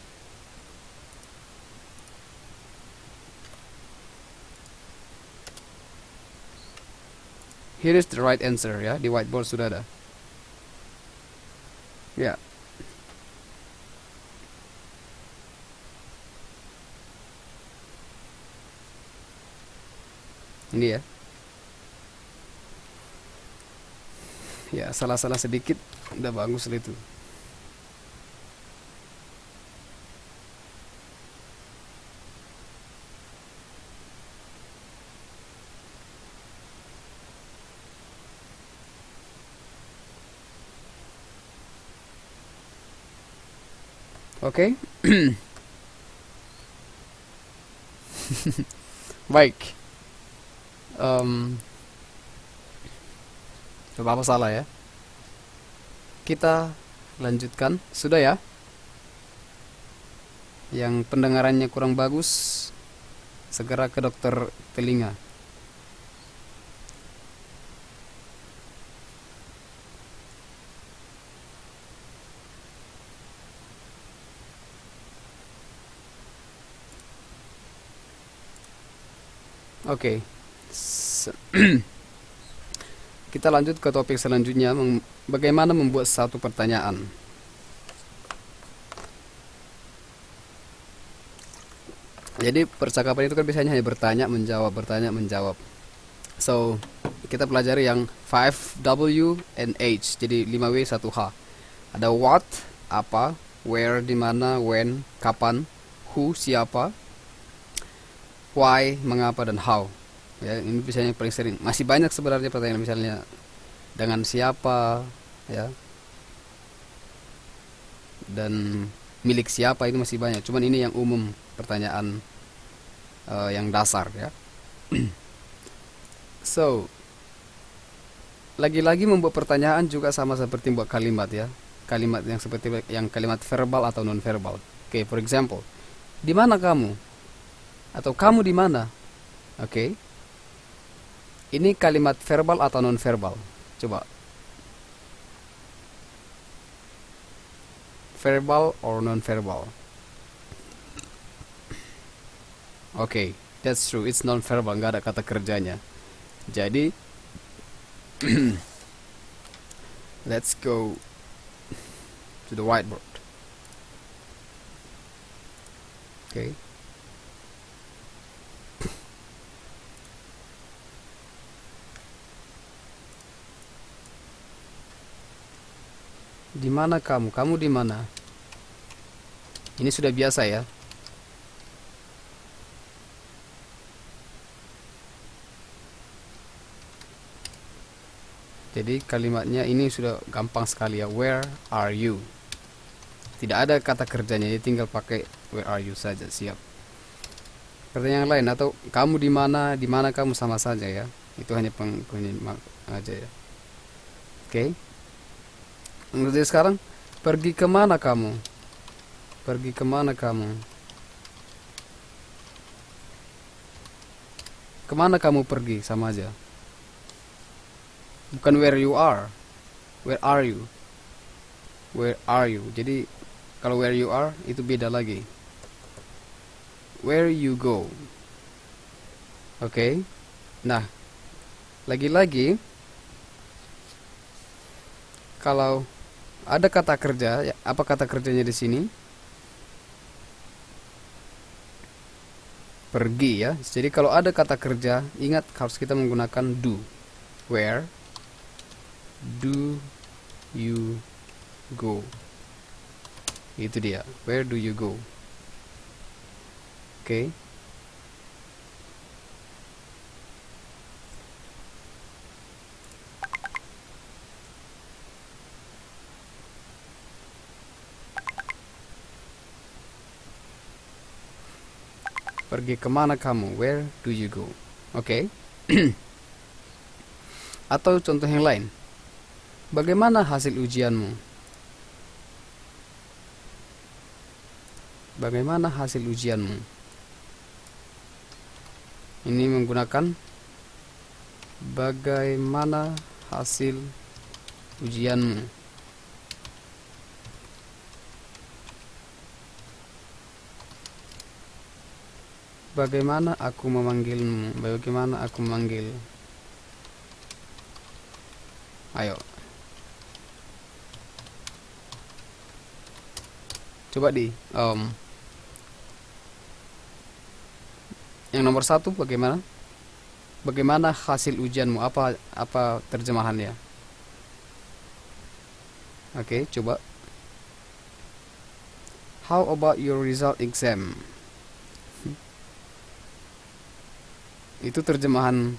here is the right answer ya, di whiteboard sudah ada. Ya. Ini ya. Ya, salah-salah sedikit udah bagus lah itu. Oke. Baik. Apa salah ya? Kita lanjutkan. Sudah ya? Yang pendengarannya kurang bagus, segera ke dokter telinga. Oke. Kita lanjut ke topik selanjutnya, bagaimana membuat satu pertanyaan. Jadi percakapan itu kan biasanya hanya bertanya menjawab. So, kita pelajari yang 5W and H. Jadi 5W 1H. Ada what, apa, where, di mana, when, kapan, who, siapa, why, mengapa, dan how. Ya, ini biasanya yang paling sering. Masih banyak sebenarnya pertanyaan, misalnya dengan siapa, ya, dan milik siapa, itu masih banyak. Cuman ini yang umum, pertanyaan yang dasar, ya. So, lagi-lagi membuat pertanyaan juga sama seperti membuat kalimat, ya. Kalimat yang seperti yang kalimat verbal atau non verbal. Oke, for example, di mana kamu? Atau kamu di mana? Oke. Ini kalimat verbal atau non verbal? Coba. Verbal or non verbal? Oke, that's true. It's non verbal, nggak ada kata kerjanya. Jadi, let's go to the whiteboard. Okay. Di mana kamu? Kamu di mana? Ini sudah biasa ya. Jadi kalimatnya ini sudah gampang sekali ya. Where are you? Tidak ada kata kerjanya, jadi tinggal pakai where are you saja, siap. Pertanyaan yang lain, atau kamu di mana? Di mana kamu, sama saja ya. Itu hanya penyimak aja ya. Oke. Jadi sekarang, pergi kemana kamu? Pergi kemana kamu? Kemana kamu pergi, sama aja. Bukan where you are. Where are you? Where are you? Jadi kalau where you are itu beda lagi. Where you go. Oke. Nah, lagi-lagi kalau ada kata kerja, ya, apa kata kerjanya di sini? Pergi ya. Jadi kalau ada kata kerja, ingat harus kita menggunakan do. Where do you go? Itu dia. Where do you go? Oke. Pergi kemana kamu? Where do you go? Oke. Atau contoh yang lain. Bagaimana hasil ujianmu? Bagaimana hasil ujianmu? Ini menggunakan bagaimana hasil ujianmu. Bagaimana aku memanggilmu? Bagaimana aku memanggil? Ayo. Coba yang nomor 1 bagaimana? Bagaimana hasil ujianmu? Apa terjemahannya? Oke, coba. How about your result exam? Itu terjemahan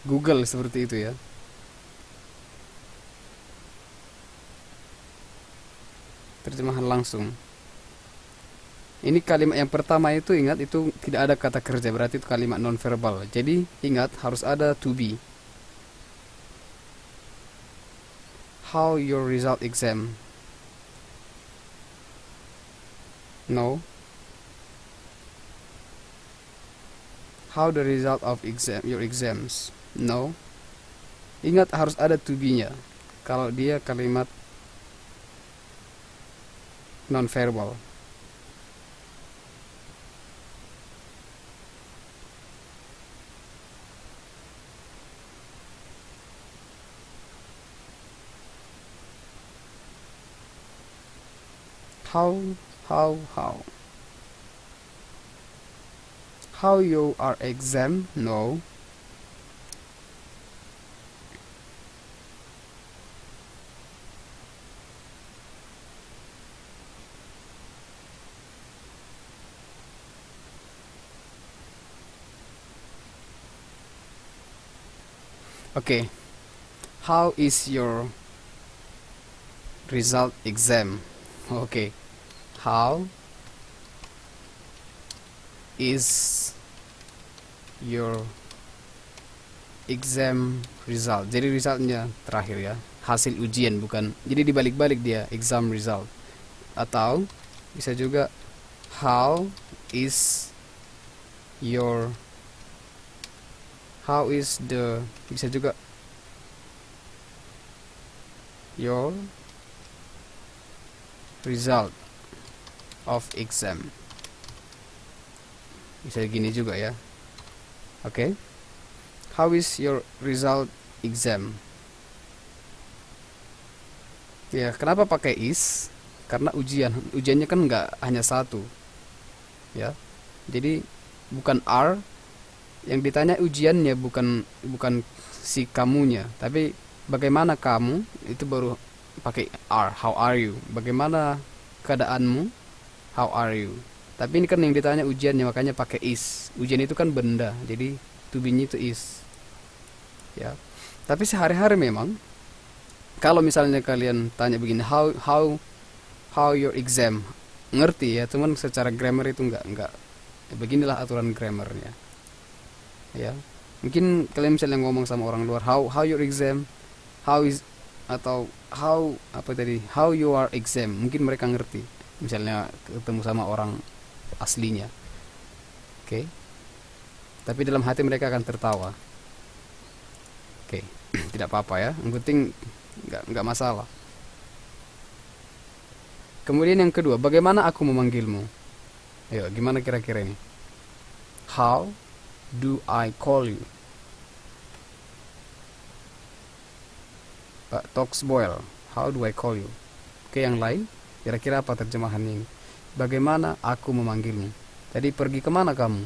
Google seperti itu ya. Terjemahan langsung. Ini kalimat yang pertama itu, ingat, itu tidak ada kata kerja, berarti itu kalimat nonverbal. Jadi ingat harus ada to be. How your result exam? No. How the result of your exams? No. Ingat harus ada to be-nya. Kalau dia kalimat nonverbal. How you are exam? No. Okay. How is your result exam? Okay. How is your exam result? Jadi resultnya terakhir ya, hasil ujian, bukan. Jadi dibalik-balik dia, exam result. Atau bisa juga how is the, bisa juga your result of exam. Bisa gini juga ya. Oke. How is your result exam? Ya, kenapa pakai is? Karena ujiannya kan nggak hanya satu. Ya. Jadi bukan are yang ditanya, ujiannya bukan si kamunya, tapi bagaimana kamu, itu baru pakai are. How are you? Bagaimana keadaanmu? How are you? Tapi ini kan yang ditanya ujiannya, makanya pakai is. Ujian itu kan benda, jadi to be-nya itu is. Ya. Tapi sehari-hari memang kalau misalnya kalian tanya begini, how your exam? Ngerti ya, cuman secara grammar itu enggak. Beginilah aturan grammarnya. Ya. Mungkin kalian misalnya ngomong sama orang luar, how your exam? How is, atau how apa tadi? How you are exam? Mungkin mereka ngerti. Misalnya ketemu sama orang aslinya. Oke. Tapi dalam hati mereka akan tertawa. Oke. Tidak apa-apa ya. Yang penting enggak masalah. Kemudian yang kedua, bagaimana aku memanggilmu? Ayo, gimana kira-kira ini? How do I call you? Pak Toxboil, how do I call you? Oke, yang lain, kira-kira apa terjemahan ini? Bagaimana aku memanggilmu? Tadi pergi kemana kamu?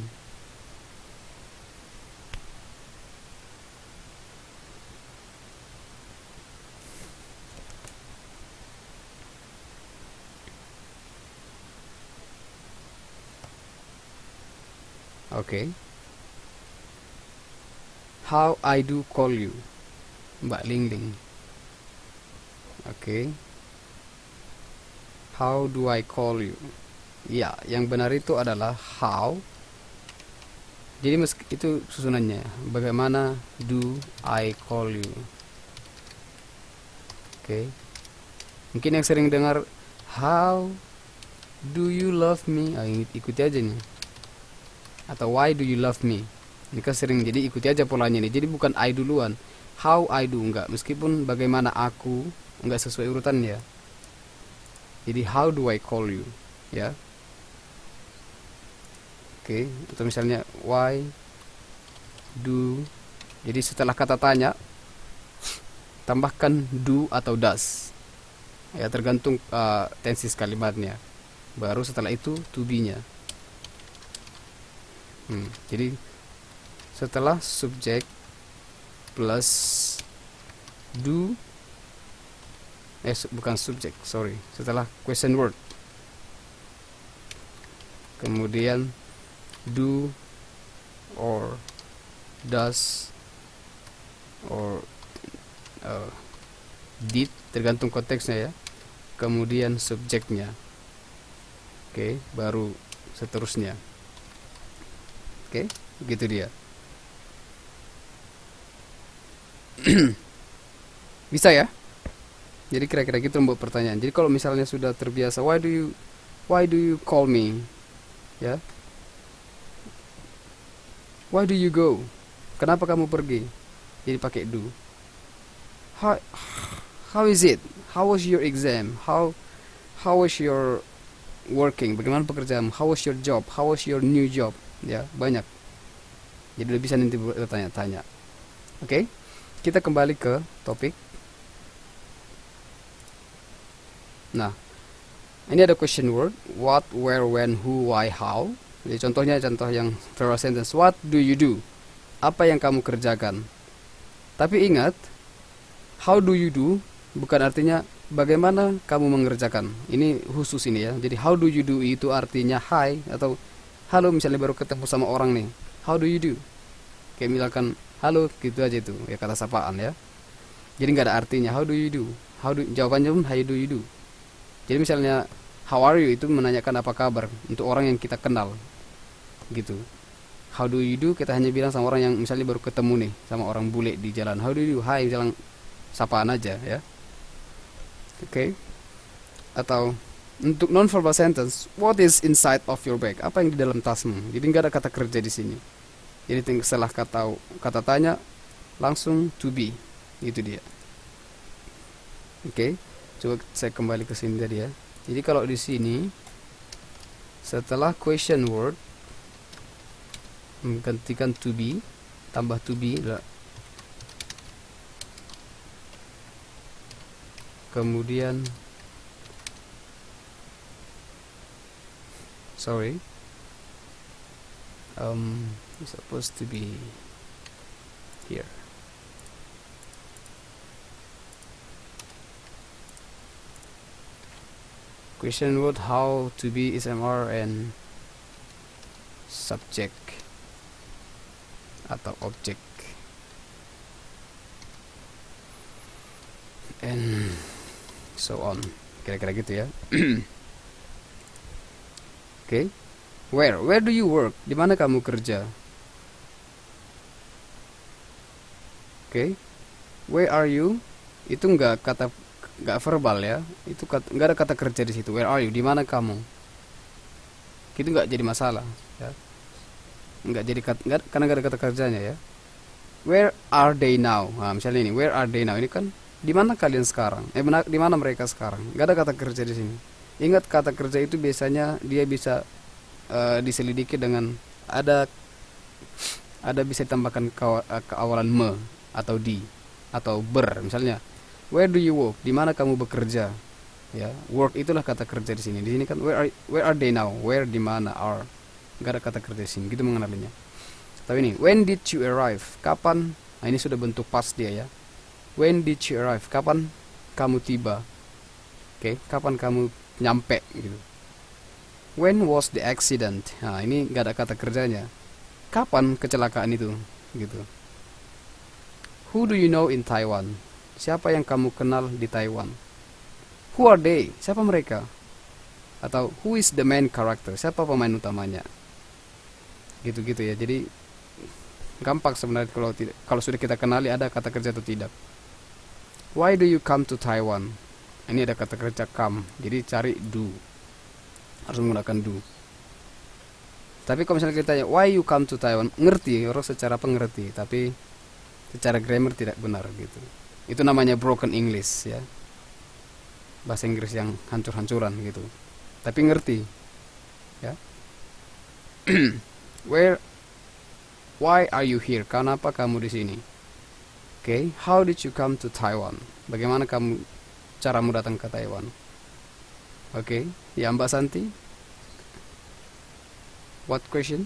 Oke. How I do call you? Mbak Lingling. Oke. How do I call you? Ya, yang benar itu adalah how. Jadi itu susunannya. Bagaimana do I call you? Oke. Mungkin yang sering dengar, how do you love me? Ikuti aja nih. Atau why do you love me? Ini kan sering, jadi ikuti aja polanya nih. Jadi bukan I duluan, how I do, enggak. Meskipun bagaimana aku, enggak sesuai urutannya. Jadi how do I call you, ya. Oke. Atau misalnya why do. Jadi setelah kata tanya tambahkan do atau does. Ya, tergantung tensis kalimatnya. Baru setelah itu to be-nya. Jadi setelah subjek plus do, bukan subjek, sorry, setelah question word, kemudian do or does or did, tergantung konteksnya ya, kemudian subjeknya. Oke, baru seterusnya. Oke, begitu dia. Bisa ya? Jadi kira-kira gitu untuk pertanyaan. Jadi kalau misalnya sudah terbiasa, why do you call me? Ya. Why do you go? Kenapa kamu pergi? Jadi pakai do. How, how is it? How was your exam? How was your working? Bagaimana pekerjaan? How was your job? How was your new job? Ya, banyak. Jadi udah bisa nanti bertanya-tanya. Oke. Kita kembali ke topik. Nah, ini ada question word. What, where, when, who, why, how. Jadi contoh yang verbal sentence. What do you do? Apa yang kamu kerjakan? Tapi ingat, how do you do bukan artinya bagaimana kamu mengerjakan. Ini khusus ini ya. Jadi how do you do itu artinya hi atau halo, misalnya baru ketemu sama orang nih. How do you do? Kayak misalkan halo gitu aja itu, ya kata sapaan ya. Jadi nggak ada artinya. How do you do? Jawabannya pun how do you do. Jadi misalnya how are you itu menanyakan apa kabar untuk orang yang kita kenal gitu. How do you do kita hanya bilang sama orang yang misalnya baru ketemu nih, sama orang bule di jalan. How do you do? Hai, misalnya sapaan aja ya. Oke. Atau untuk non verbal sentence, what is inside of your bag? Apa yang di dalam tasmu? Jadi nggak ada kata kerja di sini. Jadi setelah kata tanya langsung to be. Itu dia. Oke. Coba saya kembali ke sini tadi ya. Jadi kalau di sini setelah question word menggantikan to be, tambah to be, kemudian it's supposed to be here. Question word how to be is MR and subject atau object and so on, kira-kira gitu ya. Oke. Where do you work? Di mana kamu kerja? Oke. Where are you? Itu nggak verbal ya. Itu nggak ada kata kerja di situ. Where are you? Di mana kamu? Itu nggak jadi masalah ya. Karena nggak ada kata kerjanya ya. Where are they now? Nah, misalnya ini, where are they now? Ini kan di mana kalian sekarang? Di mana mereka sekarang? Nggak ada kata kerja di sini. Ingat, kata kerja itu biasanya dia bisa diselidiki dengan ada bisa ditambahkan keawalan me atau di atau ber. Misalnya, where do you work? Di mana kamu bekerja? Ya, work itulah kata kerja di sini. Di sini kan where are they now? Where, di mana, are. Nggak ada kata kerja di sini. Gitu mengenalinya. Tapi ini, when did you arrive? Kapan? Nah, ini sudah bentuk past dia ya. When did you arrive? Kapan kamu tiba? Oke, kapan kamu nyampe gitu. When was the accident? Nah, ini nggak ada kata kerjanya. Kapan kecelakaan itu? Gitu. Who do you know in Taiwan? Siapa yang kamu kenal di Taiwan? Who are they? Siapa mereka? Atau who is the main character? Siapa pemain utamanya? Gitu-gitu ya. Jadi gampang sebenarnya kalau sudah kita kenali ada kata kerja atau tidak. Why do you come to Taiwan? Ini ada kata kerja come. Jadi cari do. Harus menggunakan do. Tapi kalau misalnya kita tanya why you come to Taiwan, ngerti orang secara pengerti, tapi secara grammar tidak benar gitu. Itu namanya broken English ya. Bahasa Inggris yang hancur-hancuran gitu. Tapi ngerti. Ya. Why are you here? Kenapa kamu di sini? Okay, how did you come to Taiwan? Bagaimana caramu datang ke Taiwan? Okay, ya Mbak Santi. What question?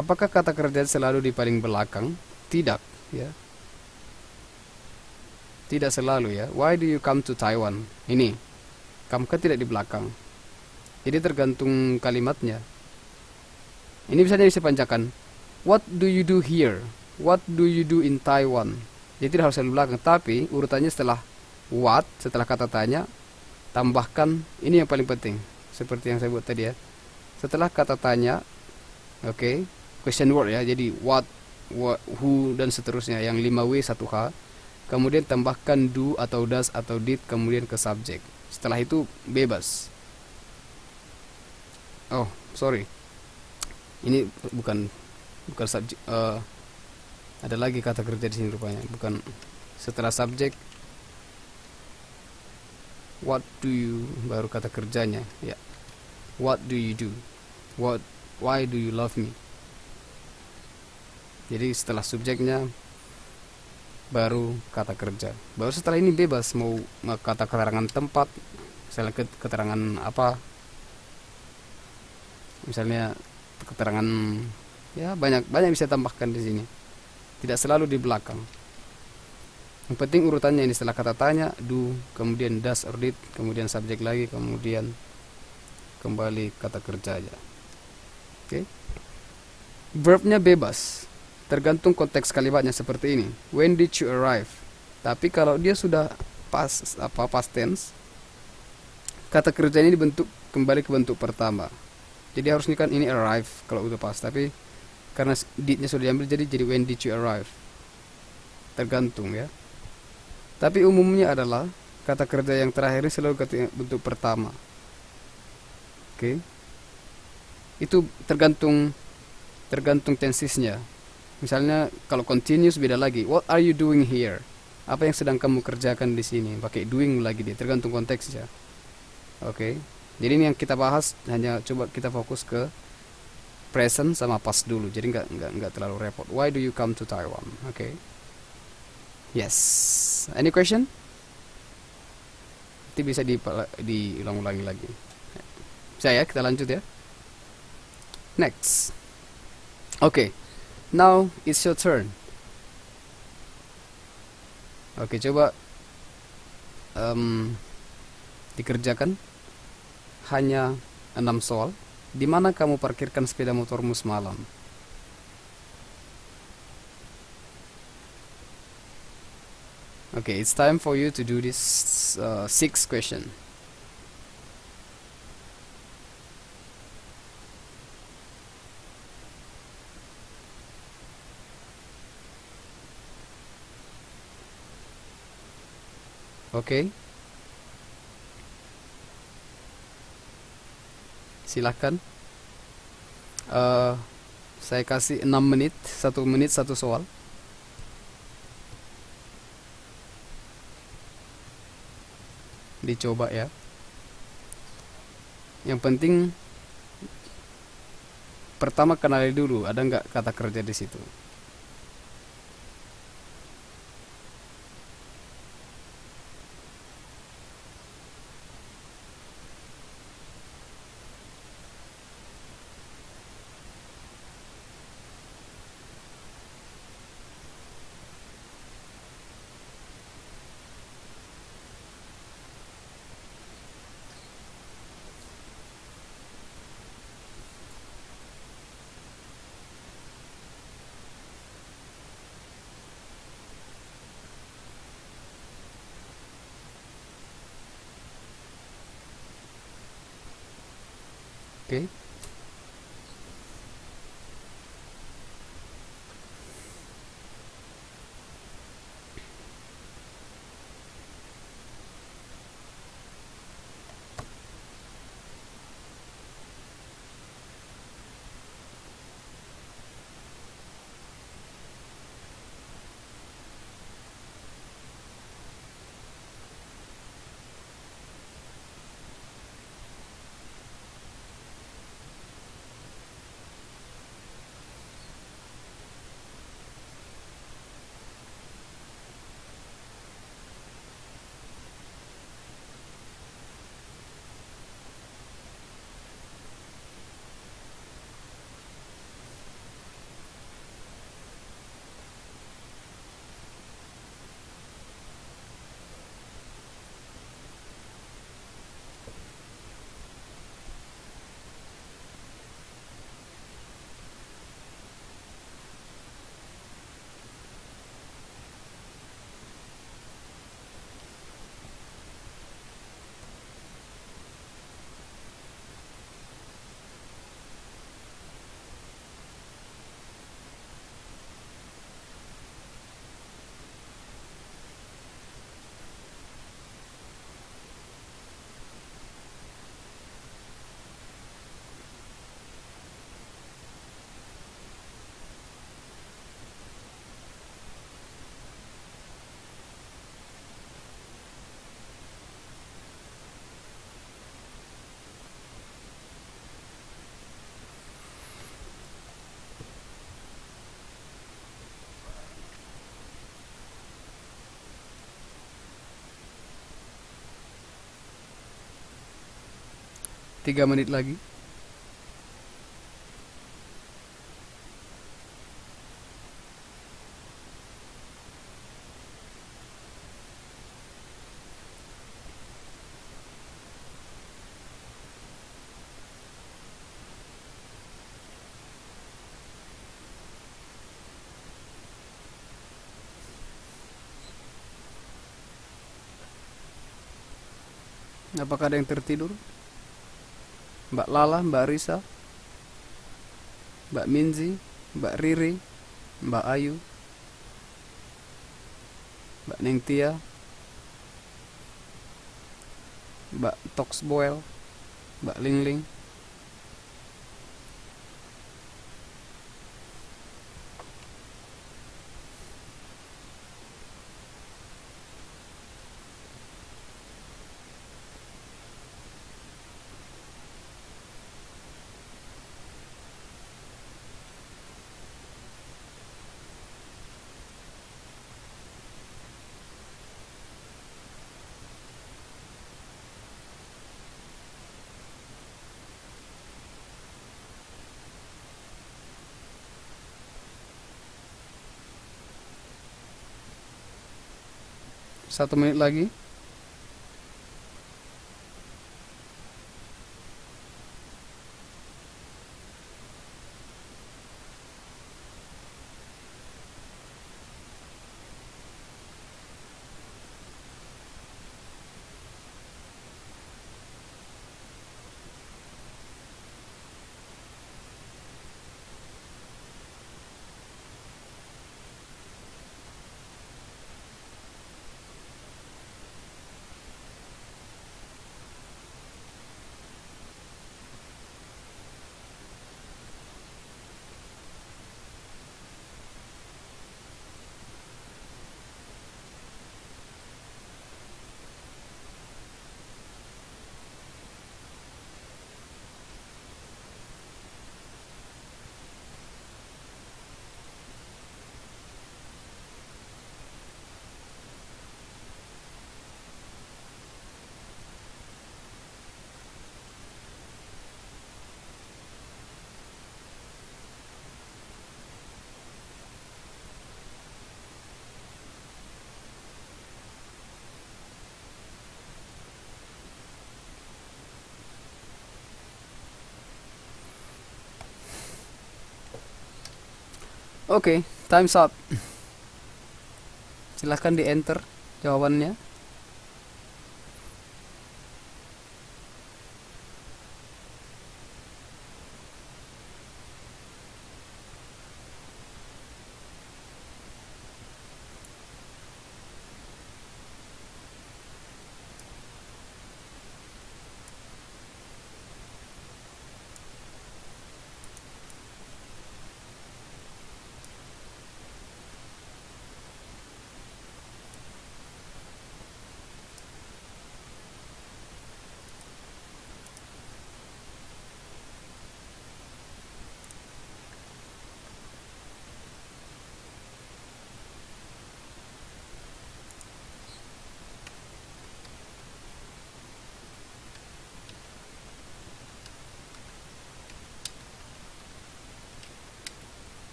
Apakah kata kerja selalu di paling belakang? Tidak, ya. Tidak selalu ya. Why do you come to Taiwan? Ini, kamu kan tidak di belakang. Jadi tergantung kalimatnya. Ini bisa panjangkan. What do you do here? What do you do in Taiwan? Jadi tidak harus di belakang, tapi urutannya setelah what, setelah kata tanya, tambahkan, ini yang paling penting, seperti yang saya buat tadi ya. Setelah kata tanya, oke, question word ya, jadi what, who, dan seterusnya, yang 5W 1H. Kemudian tambahkan do atau does atau did, kemudian ke subjek. Setelah itu bebas. Oh, sorry. Ini bukan subjek. Ada lagi kata kerja di sini rupanya. Bukan setelah subjek. What do you, baru kata kerjanya. Ya. What do you do? Why do you love me? Jadi setelah subjeknya baru kata kerja. Baru setelah ini bebas mau kata keterangan tempat, misalnya keterangan apa, misalnya keterangan ya, banyak bisa tambahkan di sini. Tidak selalu di belakang. Yang penting urutannya ini, setelah kata tanya do, kemudian does or did, kemudian subjek lagi, kemudian kembali kata kerja aja. Oke. Verbnya bebas. Tergantung konteks kalimatnya seperti ini. When did you arrive? Tapi kalau dia sudah past tense, kata kerja ini dibentuk kembali ke bentuk pertama. Jadi harusnya kan ini arrive kalau udah pas, tapi karena did-nya sudah diambil jadi when did you arrive. Tergantung ya. Tapi umumnya adalah kata kerja yang terakhir ini selalu bentuk pertama. Oke. Itu tergantung tensesnya. Misalnya kalau continuous beda lagi. What are you doing here? Apa yang sedang kamu kerjakan di sini? Pakai doing lagi dia, tergantung konteksnya. Oke. Jadi ini yang kita bahas, hanya coba kita fokus ke present sama past dulu. Jadi nggak terlalu repot. Why do you come to Taiwan? Oke. Yes. Any question? Nanti bisa diulang-ulangi lagi. Saya kita lanjut ya. Next. Oke. Now it's your turn. Oke, coba dikerjakan. Hanya 6 soal. Di mana kamu parkirkan sepeda motormu semalam? Okay, it's time for you to do this 6 question. Okay. Silakan. Saya kasih 6 menit, 1 menit 1 soal. Dicoba ya. Yang penting pertama kenali dulu ada nggak kata kerja di situ. Oke. 3 menit lagi. Apakah ada yang tertidur? Mbak Lala, Mbak Risa, Mbak Minzi, Mbak Riri, Mbak Ayu, Mbak Nengtia, Mbak Toxboel, Mbak Lingling. Satu menit lagi. Oke, time's up. Silahkan di enter jawabannya.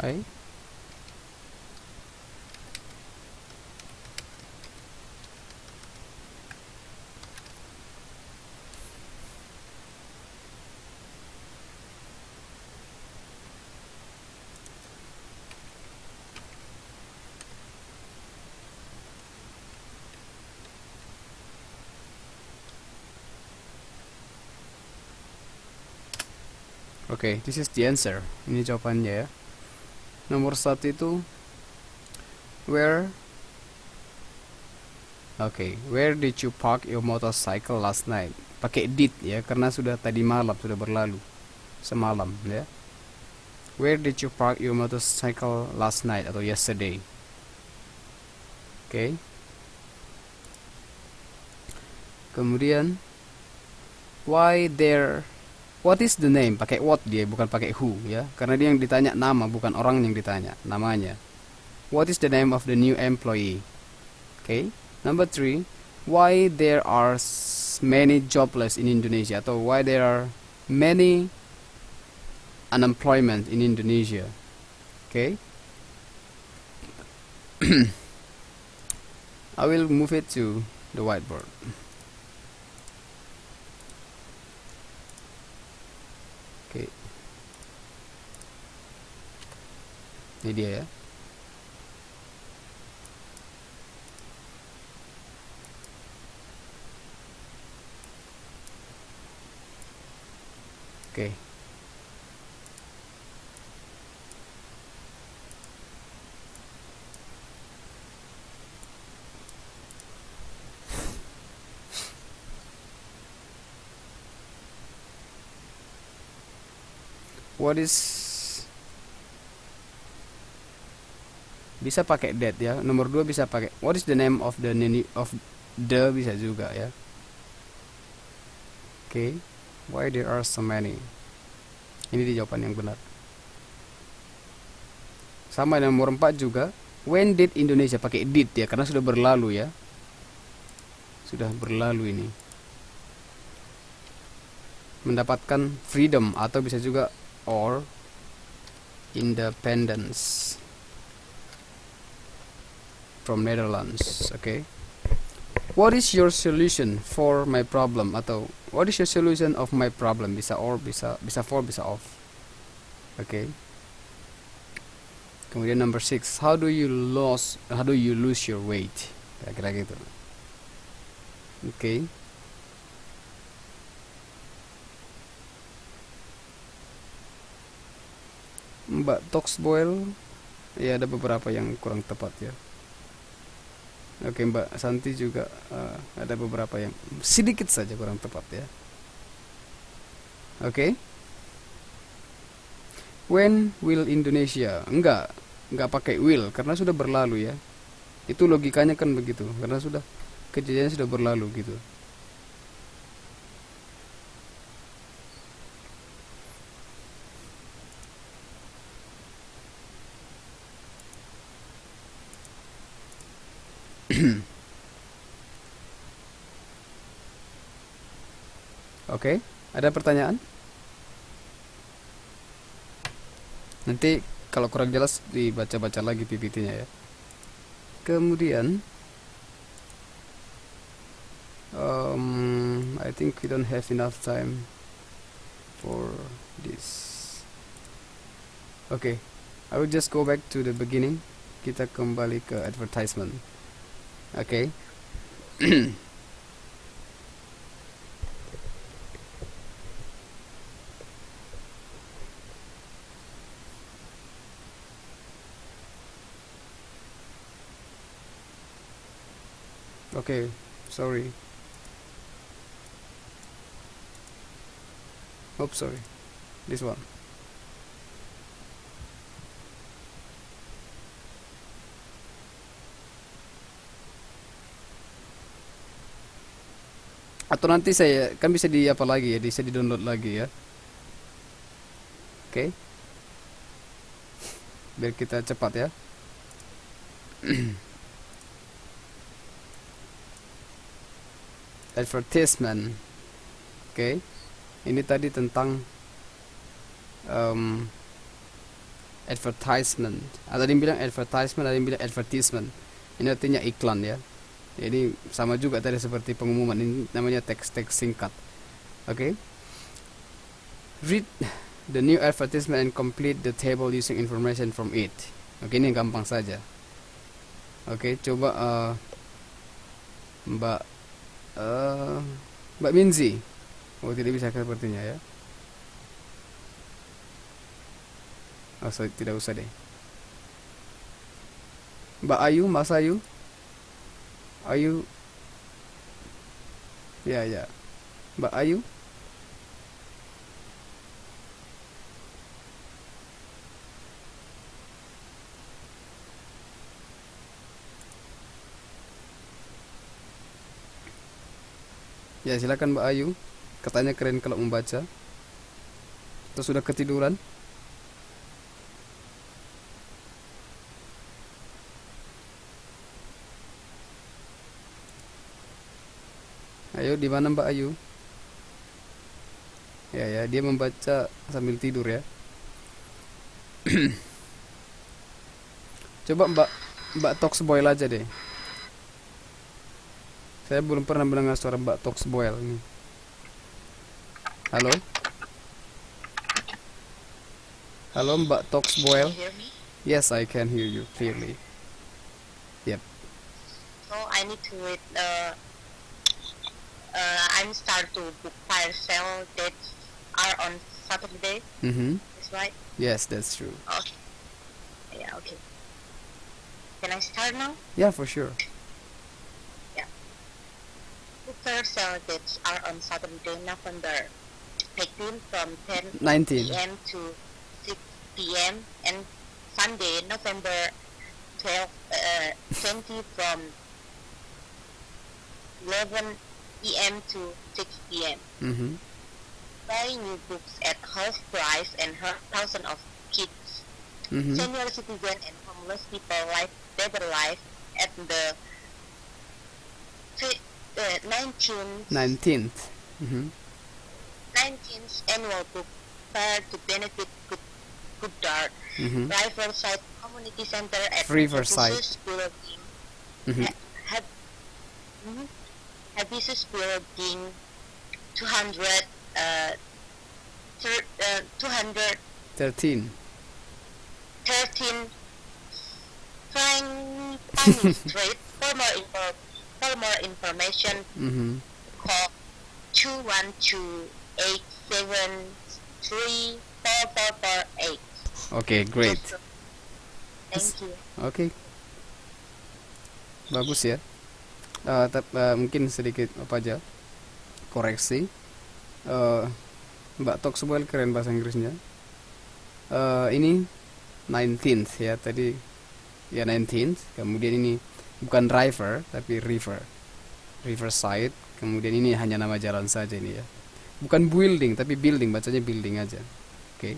Hai. Oke, this is the answer. Ini jawabannya ya. Nomor 1 itu where. Oke, where did you park your motorcycle last night? Pakai did ya, karena sudah tadi malam, sudah berlalu. Semalam ya. Where did you park your motorcycle last night atau yesterday? Oke. Kemudian why there. What is the name? Pakai what dia, bukan pakai who ya. Karena dia yang ditanya nama, bukan orang yang ditanya, namanya. What is the name of the new employee? Okay. Number 3, why there are many jobless in Indonesia atau why there are many unemployment in Indonesia? Okay. I will move it to the whiteboard. Oke. Ini dia ya. Oke. What is, bisa pakai that ya. Nomor 2 bisa pakai what is the name of the bisa juga ya. Oke. Why there are so many. Ini di jawaban yang benar. Sama nomor 4 juga. When did Indonesia, pakai did ya, karena sudah berlalu ya. Sudah berlalu ini. Mendapatkan freedom atau bisa juga or independence from Netherlands. Okay. What is your solution for my problem atau what is your solution of my problem? Bisa or, bisa for, bisa of. Okay. Kemudian number 6, how do you lose your weight? Kira-kira gitu. Okay. Mbak Toxboil, ya ada beberapa yang kurang tepat ya. Oke, Mbak Santi juga ada beberapa yang sedikit saja kurang tepat ya. Oke. When will Indonesia? Enggak pakai will karena sudah berlalu ya. Itu logikanya kan begitu, karena sudah kejadiannya sudah berlalu gitu. Oke, ada pertanyaan? Nanti kalau kurang jelas dibaca-baca lagi PPT-nya ya. Kemudian I think we don't have enough time for this. Okay, I will just go back to the beginning. Kita kembali ke advertisement. Okay. Okay, sorry. Oops, sorry. This one. Atau nanti saya kan bisa di apa lagi ya, bisa di download lagi ya. Oke. Biar kita cepat ya. Advertisement. Oke. Ini tadi tentang advertisement. Ada yang bilang advertisement, ada yang bilang advertisement. Ini artinya iklan ya. Jadi sama juga tadi seperti pengumuman, ini namanya teks-teks singkat. Oke. Read the new advertisement and complete the table using information from it. Oke, ini gampang saja. Oke, coba Mbak Mbak Minzi. Oh, tidak bisa sepertinya ya. Oh, tidak usah deh. Mbak Ayu, Mas Ayu. Ayu. Ya, ya. Mbak Ayu. Ya, silakan Mbak Ayu. Katanya keren kalau membaca. Atau sudah ketiduran? Ayo, di mana Mbak Ayu? Ya, ya, dia membaca sambil tidur ya. Coba Mbak Toxboil aja deh. Saya belum pernah mendengar suara Mbak Toxboil ini. Halo? Halo Mbak Toxboil? Can you hear me? Yes, I can hear you clearly. Yep. So I need to read. I'm start to book fire sale that are on Saturday. Mm-hmm. That's right. Yes, that's true. Okay. Yeah. Okay. Can I start now? Yeah, for sure. Book fire sale dates are on Saturday, November 18 from 10 19. p.m. to 6 p.m. and Sunday, November 20 from 11 p.m. to 6 p.m. Mm-hmm. Buy new books at half price and thousands of kids, Mm-hmm. senior citizen and homeless people live better life at the 19th 19th. Mm-hmm. 19th annual book fair to benefit good art. Mm-hmm. Riverside Community Center at Riverside. Habisus Building. Mm-hmm. Habisus Building 200 13. 13 Fine Street. For more information, Mm-hmm. call 212-873-4448. Okay, great. Thank you. Oke. Bagus ya. Mungkin sedikit apa aja koreksi. Mbak Toxboil keren bahasa Inggrisnya. Ini 19th ya tadi. Ya 19th. Kemudian ini bukan river tapi Riverside. Kemudian ini hanya nama jalan saja ini ya. Bukan building tapi building, bacanya building aja. Oke.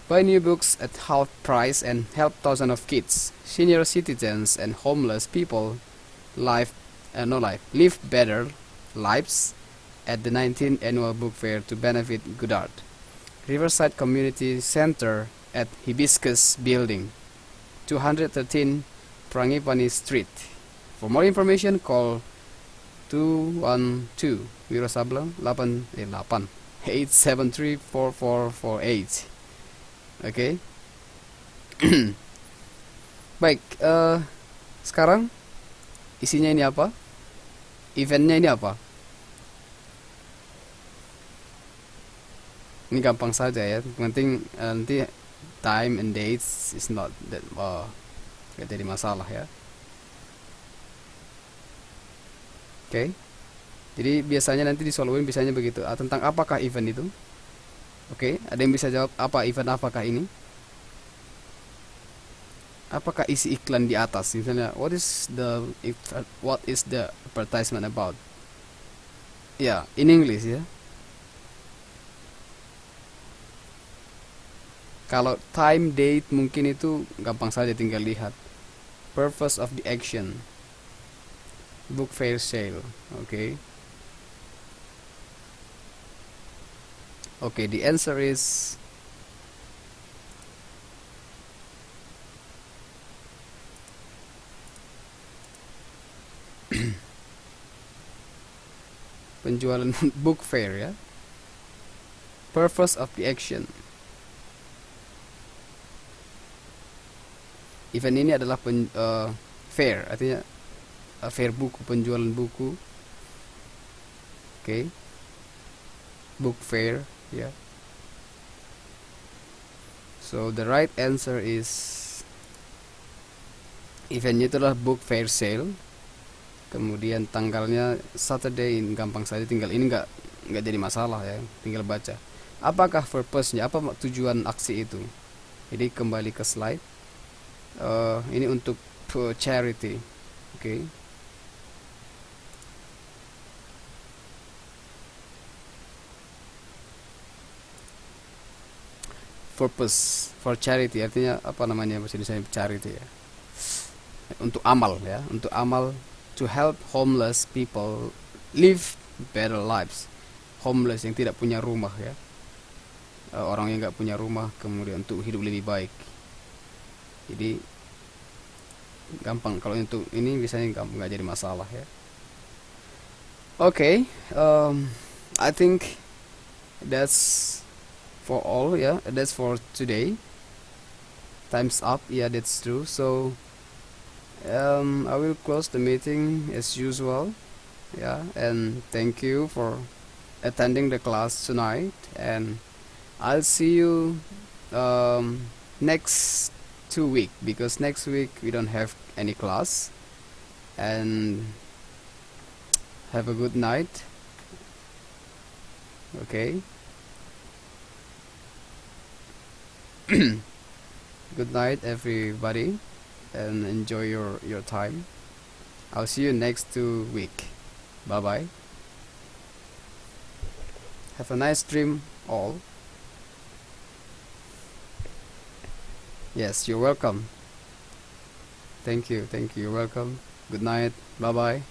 Buy new books at half price and help thousands of kids, senior citizens and homeless people live better lives at the 19th annual book fair to benefit good art. Riverside Community Center at Hibiscus Building, 213 Frangipani Street. For more information, call 212 Wirasabla 873-4448. Oke. Baik, sekarang isinya ini apa? Eventnya ini apa? Ini gampang saja ya. Penting nanti time and dates is not that gak jadi masalah ya. Oke. Jadi biasanya nanti disoluin biasanya begitu. Tentang apakah event itu? Oke, ada yang bisa jawab apa event apakah ini? Apakah isi iklan di atas? Misalnya, what is the advertisement about? Ya, in English ya. Kalau time, date mungkin itu gampang saja tinggal lihat. Purpose of the action. Book fair sale. Oke. Okay, the answer is penjualan book fair ya. Purpose of the action. Event ini adalah fair, artinya fair buku, penjualan buku. Oke. Book fair ya. So the right answer is eventnya itulah book fair sale. Kemudian tanggalnya Saturday, gampang saja, tinggal ini nggak jadi masalah ya, tinggal baca. Apakah purpose-nya, apa tujuan aksi itu? Jadi kembali ke slide. Ini untuk charity, oke. Purpose for charity artinya apa namanya bahasa Indonesia charity ya? Untuk amal ya, untuk amal, to help homeless people live better lives. Homeless yang tidak punya rumah ya, orang yang nggak punya rumah, kemudian untuk hidup lebih baik. Jadi gampang, kalau untuk ini biasanya nggak jadi masalah ya. Okay, I think that's for all ya. That's for today. Time's up. Yeah, that's true. So I will close the meeting as usual. Yeah, and thank you for attending the class tonight. And I'll see you next 2 week, because next week we don't have any class. And have a good night. Okay. Good night everybody, and enjoy your time. I'll see you next 2 week. Bye bye. Have a nice dream all. Yes, you're welcome. Thank you, you're welcome. Good night. Bye bye.